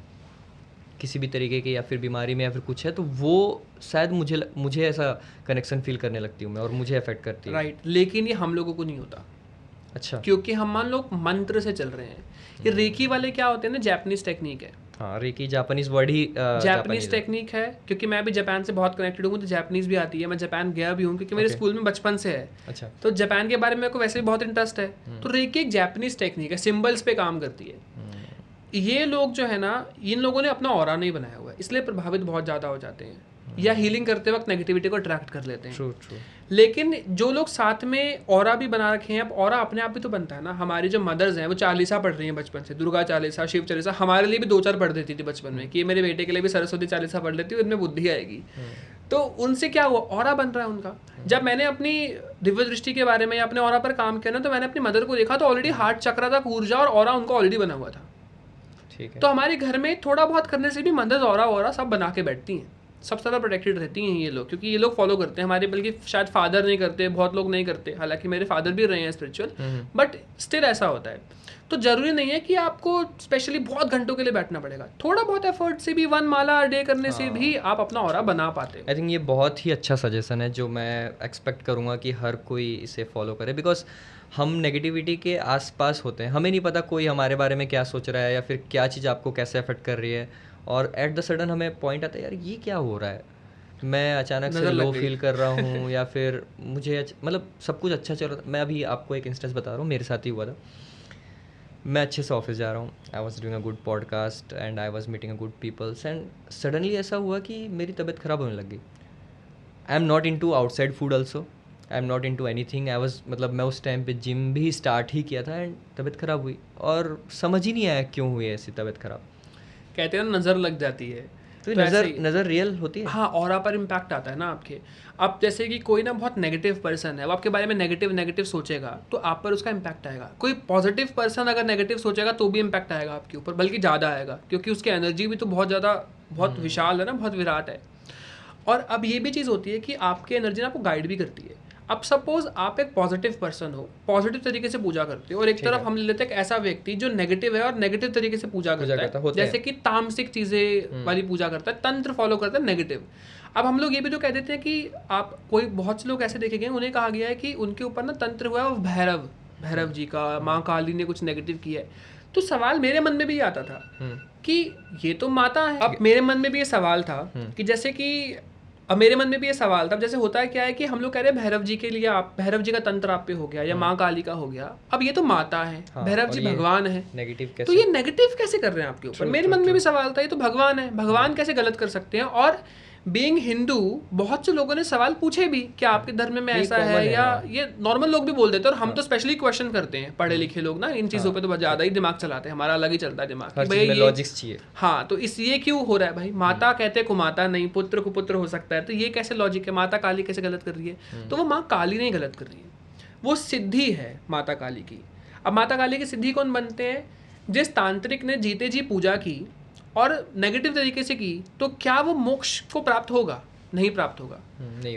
किसी भी तरीके के, या फिर बीमारी में, या फिर कुछ है, तो वो शायद मुझे ऐसा कनेक्शन फील करने लगती हूँ मैं, और मुझे अफेक्ट करती है। राइट, लेकिन ये हम लोगों को नहीं होता। अच्छा। क्योंकि हम मान लो मंत्र से चल रहे हैं। ये रेकी वाले क्या होते हैं ना, जापानीज टेक्निक है। हाँ, रेकी जापानीज वर्ड ही जापानीज टेक्निक है, क्योंकि मैं भी जापान से बहुत कनेक्टेड हूँ, तो जापानीज भी आती है। मैं जापान गया भी हूँ क्योंकि मेरे स्कूल में बचपन से है। अच्छा। तो जापान के बारे में मेरे को वैसे भी बहुत इंटरेस्ट है। तो रेकी एक जापानीज टेक्निक है, सिंबल्स पे काम करती है। ये लोग जो है ना, इन लोगों ने अपना ऑरा नहीं बनाया हुआ है, इसलिए प्रभावित बहुत ज़्यादा हो जाते हैं, या हीलिंग करते वक्त नेगेटिविटी को अट्रैक्ट कर लेते हैं। True true. लेकिन जो लोग साथ में ऑरा भी बना रखे हैं, अब ऑरा अपने आप भी तो बनता है ना। हमारी जो मदर्स हैं वो चालीसा पढ़ रही हैं बचपन से, दुर्गा चालीसा, शिव चालीसा, हमारे लिए भी 2-4 पढ़ देती थी बचपन में कि मेरे बेटे के लिए भी सरस्वती चालीसा पढ़ लेती हूँ, इनमें बुद्धि आएगी। तो उनसे क्या हुआ, ऑरा बन रहा है उनका। जब मैंने अपनी दिव्य दृष्टि के बारे में या अपने ऑरा पर काम किया ना, तो मैंने अपनी मदर को देखा तो ऑलरेडी हार्ट चक्र तक ऊर्जा और ऑरा उनका ऑलरेडी बना हुआ था। ठीक है। तो हमारे घर में थोड़ा बहुत करने से भी मदर्स ऑरा सब बना के बैठती हैं, सब ज़्यादा प्रोटेक्टेड रहती हैं ये लोग, क्योंकि ये लोग फॉलो करते हैं हमारे, बल्कि शायद फादर नहीं करते, बहुत लोग नहीं करते, हालांकि मेरे फादर भी रहे हैं स्पिरिचुअल, बट स्टिल ऐसा होता है। तो ज़रूरी नहीं है कि आपको स्पेशली बहुत घंटों के लिए बैठना पड़ेगा, थोड़ा बहुत एफर्ट से भी 1 माला डे करने से भी आप अपना ऑरा बना पाते हो। आई थिंक ये बहुत ही अच्छा सजेशन है जो मैं एक्सपेक्ट करूँगा कि हर कोई इसे फॉलो करे, बिकॉज हम नेगेटिविटी के आसपास होते हैं, हमें नहीं पता कोई हमारे बारे में क्या सोच रहा है या फिर क्या चीज़ आपको कैसे अफेक्ट कर रही है, और एट द सडन हमें पॉइंट आता है यार ये क्या हो रहा है, मैं अचानक से लो फील कर रहा हूँ या फिर मुझे मतलब सब कुछ अच्छा चल रहा था। मैं अभी आपको एक इंस्टेंस बता रहा हूँ, मेरे साथ ही हुआ था। मैं अच्छे से ऑफिस जा रहा हूँ, I was doing a good podcast and I was meeting a good peoples, and suddenly ऐसा हुआ कि मेरी तबीयत ख़राब होने लग गई। I am not into outside food also, I am not into anything, I was मतलब मैं उस टाइम पे जिम भी स्टार्ट ही किया था एंड तबीयत ख़राब हुई, और समझ ही नहीं आया क्यों हुई ऐसी तबीयत ख़राब। कहते हैं ना नज़र लग जाती है, तो तो ऐसे ही- नज़र रियल होती है। हाँ, ऑरा पर इम्पैक्ट आता है ना आपके। अब जैसे कि कोई ना बहुत नेगेटिव पर्सन है, वो आपके बारे में नेगेटिव सोचेगा तो आप पर उसका इम्पैक्ट आएगा। कोई पॉजिटिव पर्सन अगर नेगेटिव सोचेगा तो भी इम्पैक्ट आएगा आपके ऊपर, बल्कि ज़्यादा आएगा, क्योंकि उसकी एनर्जी भी तो बहुत ज़्यादा बहुत विशाल है ना, बहुत विराट है। और अब ये भी चीज़ होती है कि आपकी एनर्जी ना आपको गाइड भी करती है। अब सपोज आप एक पॉजिटिव पर्सन हो, पॉजिटिव तरीके से पूजा करते हो, और एक तरफ हम ले लेते हैं एक ऐसा व्यक्ति जो नेगेटिव है और नेगेटिव तरीके से पूजा करता है, जैसे कि तामसिक चीज़ें वाली पूजा करता है, तंत्र फॉलो करता है नेगेटिव। अब हम लोग ये भी तो कह देते हैं कि आप कोई बहुत से लोग ऐसे देखे गए, उन्हें कहा गया है कि उनके ऊपर ना तंत्र हुआ है वो भैरव जी का, माँ काली ने कुछ नेगेटिव किया है। तो सवाल मेरे मन में भी आता था कि ये तो माता है। अब मेरे मन में भी ये सवाल था कि जैसे कि अब मेरे मन में भी ये सवाल था, अब जैसे होता है क्या है कि हम लोग कह रहे हैं भैरव जी के लिए, आप भैरव जी का तंत्र आप पे हो गया या माँ काली का हो गया। अब ये तो माता है, भैरव जी भगवान है, नेगेटिव तो ये नेगेटिव कैसे कर रहे हैं आपके ऊपर? मेरे मन में भी सवाल था, ये तो भगवान है, भगवान कैसे गलत कर सकते हैं? और बीइंग हिंदू बहुत से लोगों ने सवाल पूछे भी कि आपके धर्म में ऐसा है, या ये नॉर्मल लोग भी बोल देते हैं, और हम तो स्पेशली क्वेश्चन करते हैं, पढ़े लिखे लोग ना इन चीज़ों पे तो ज़्यादा ही दिमाग चलाते हैं, हमारा अलग ही चलता है दिमाग कि भाई ये लॉजिक्स चाहिए। हाँ, तो इस ये क्यों हो रहा है भाई? माता कहते हैं कुमाता नहीं, पुत्र को पुत्र हो सकता है, तो ये कैसे लॉजिक है? माता काली कैसे गलत कर रही है? तो वो माँ काली नहीं गलत कर रही है, वो सिद्धि है माता काली की। अब माता काली की सिद्धि कौन बनते हैं? जिस तांत्रिक ने जीते जी पूजा की और नेगेटिव तरीके से की, तो क्या वो मोक्ष को प्राप्त होगा? नहीं प्राप्त होगा।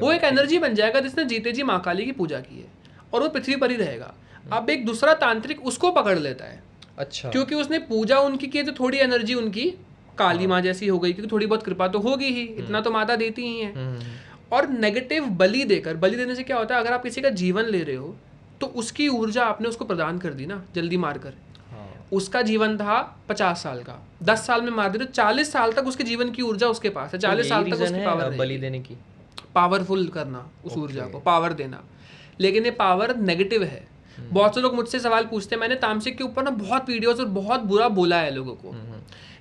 वो एक एनर्जी बन जाएगा जिसने जीते जी माँ काली की पूजा की है, और वो पृथ्वी पर ही रहेगा। अब एक दूसरा तांत्रिक उसको पकड़ लेता है, अच्छा, क्योंकि उसने पूजा उनकी की तो थोड़ी एनर्जी उनकी काली माँ जैसी हो गई, क्योंकि थोड़ी बहुत कृपा तो होगी ही, इतना तो माता देती ही है। और नेगेटिव बलि देने से क्या होता है? अगर आप किसी का जीवन ले रहे हो तो उसकी ऊर्जा आपने उसको प्रदान कर दी ना, जल्दी मारकर। उसका जीवन था 50 साल का, 10 साल में मार दे तो 40 साल तक उसके जीवन की ऊर्जा उसके पास है, 40 साल तक उसकी पावर बलि देने की, पावरफुल करना उस ऊर्जा को, पावर देना। लेकिन ये पावर नेगेटिव है। बहुत से लोग मुझसे सवाल पूछते हैं, मैंने तामसिक के ऊपर ना बहुत वीडियोस और बहुत बुरा बोला है लोगों को,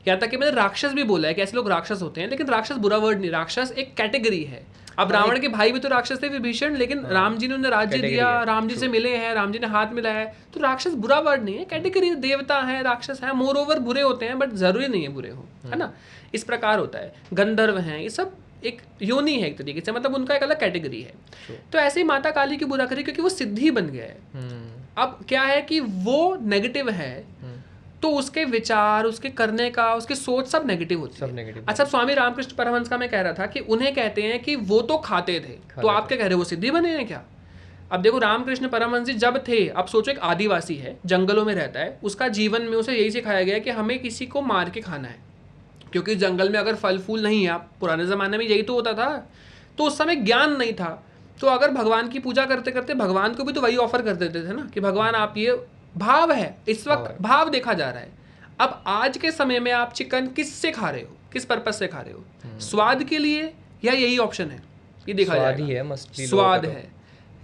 यहाँ तक कि मैंने राक्षस भी बोला है कि ऐसे लोग राक्षस होते हैं, लेकिन राक्षस बुरा वर्ड नहीं, राक्षस एक कैटेगरी है। अब रावण के भाई भी तो राक्षस थे विभीषण, लेकिन राम जी ने उन्हें राज्य दिया, राम जी से मिले हैं, राम जी ने हाथ मिलाया है, तो राक्षस बुरा वर्ड नहीं है, कैटेगरी, देवता है, राक्षस है, मोर ओवर बुरे होते हैं, बट जरूरी नहीं है बुरे हो, है ना। इस प्रकार होता है। गंधर्व हैं, ये सब एक योनि है एक तरीके से, मतलब उनका एक अलग कैटेगरी है। तो ऐसे ही माता काली की बुरा करी, क्योंकि वो सिद्धि बन गया है। अब क्या है कि वो नेगेटिव है, तो उसके विचार, उसके करने का, उसकी सोच सब नेगेटिव होती है। अच्छा, स्वामी रामकृष्ण परमहंस का मैं कह रहा था कि उन्हें कहते हैं कि वो तो खाते थे, तो आप क्या कह रहे हो, वो सिद्धि बने हैं क्या? अब देखो, रामकृष्ण परमहंस जी जब थे, अब सोचो एक आदिवासी है, जंगलों में रहता है, उसका जीवन में उसे यही सिखाया गया कि हमें किसी को मार के खाना है, क्योंकि जंगल में अगर फल फूल नहीं है, आप पुराने ज़माने में यही तो होता था, तो उस समय ज्ञान नहीं था, तो अगर भगवान की पूजा करते करते भगवान को भी तो वही ऑफर कर देते थे ना कि भगवान आप ये भाव है, इस वक्त भाव देखा जा रहा है। अब आज के समय में आप चिकन किससे खा रहे हो, किस पर्पज से खा रहे हो? स्वाद के लिए, या यही ऑप्शन है? ये देखा जाएगा, स्वाद है।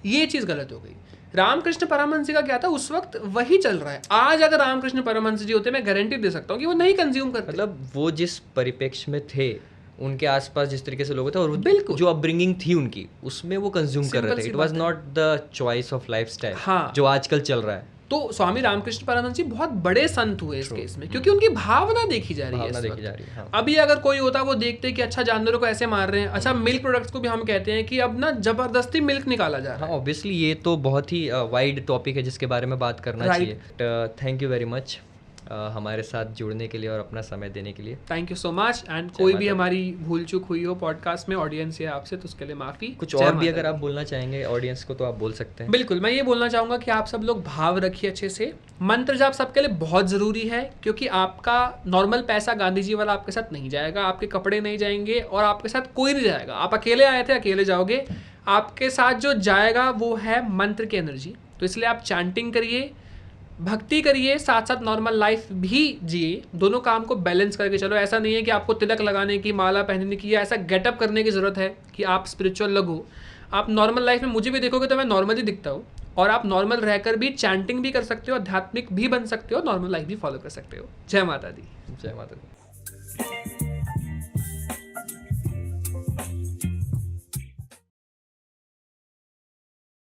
ये चीज़ गलत हो गई। रामकृष्ण परमहंस जी का क्या था, उस वक्त वही चल रहा है। आज अगर रामकृष्ण परमहंस जी होते, मैं गारंटी दे सकता हूँ कि वो नहीं कंज्यूम करते। मतलब वो जिस परिप्रेक्ष्य में थे, उनके आसपास जिस तरीके से लोग थे, और बिल्कुल जो अपब्रिंगिंग थी उनकी, उसमें वो कंज्यूम कर रहे थे। It was not the choice of lifestyle जो आजकल चल रहा है। तो स्वामी रामकृष्ण परमहंस जी बहुत बड़े संत हुए इस केस में, क्योंकि उनकी भावना देखी जा रही है। अभी अगर कोई होता, वो देखते कि अच्छा जानवरों को ऐसे मार रहे हैं, अच्छा मिल्क प्रोडक्ट्स को भी हम कहते हैं कि अब ना जबरदस्ती मिल्क निकाला जा रहा है। ऑब्वियसली ये तो बहुत ही वाइड टॉपिक है जिसके बारे में बात करना चाहिए। थैंक यू वेरी मच हमारे साथ जुड़ने के लिए और अपना समय देने के लिए। Thank you so much. And कोई भी माता हमारी भूल चूक हुई हो पॉडकास्ट में ऑडियंस या आपसे, तो उसके लिए माफ़ी। कुछ जय और भी माता अगर दी। आप बोलना चाहेंगे ऑडियंस को तो आप बोल सकते हैं। बिल्कुल, मैं ये बोलना चाहूँगा कि आप सब लोग भाव रखिए अच्छे से। मंत्र जाप सबके लिए बहुत ज़रूरी है, क्योंकि आपका नॉर्मल पैसा गांधी जी वाला आपके साथ नहीं जाएगा, आपके कपड़े नहीं जाएंगे और आपके साथ कोई नहीं जाएगा। आप अकेले आए थे, अकेले जाओगे। आपके साथ जो जाएगा वो है मंत्र की एनर्जी। तो इसलिए आप चैंटिंग करिए, भक्ति करिए, साथ साथ नॉर्मल लाइफ भी जिए। दोनों काम को बैलेंस करके चलो। ऐसा नहीं है कि आपको तिलक लगाने की, माला पहनने की या ऐसा गेटअप करने की ज़रूरत है कि आप स्पिरिचुअल लगो। आप नॉर्मल लाइफ में मुझे भी देखोगे तो मैं नॉर्मली दिखता हूँ, और आप नॉर्मल रहकर भी चैंटिंग भी कर सकते हो, आध्यात्मिक भी बन सकते हो, नॉर्मल लाइफ भी फॉलो कर सकते हो। जय माता दी। जय माता दी।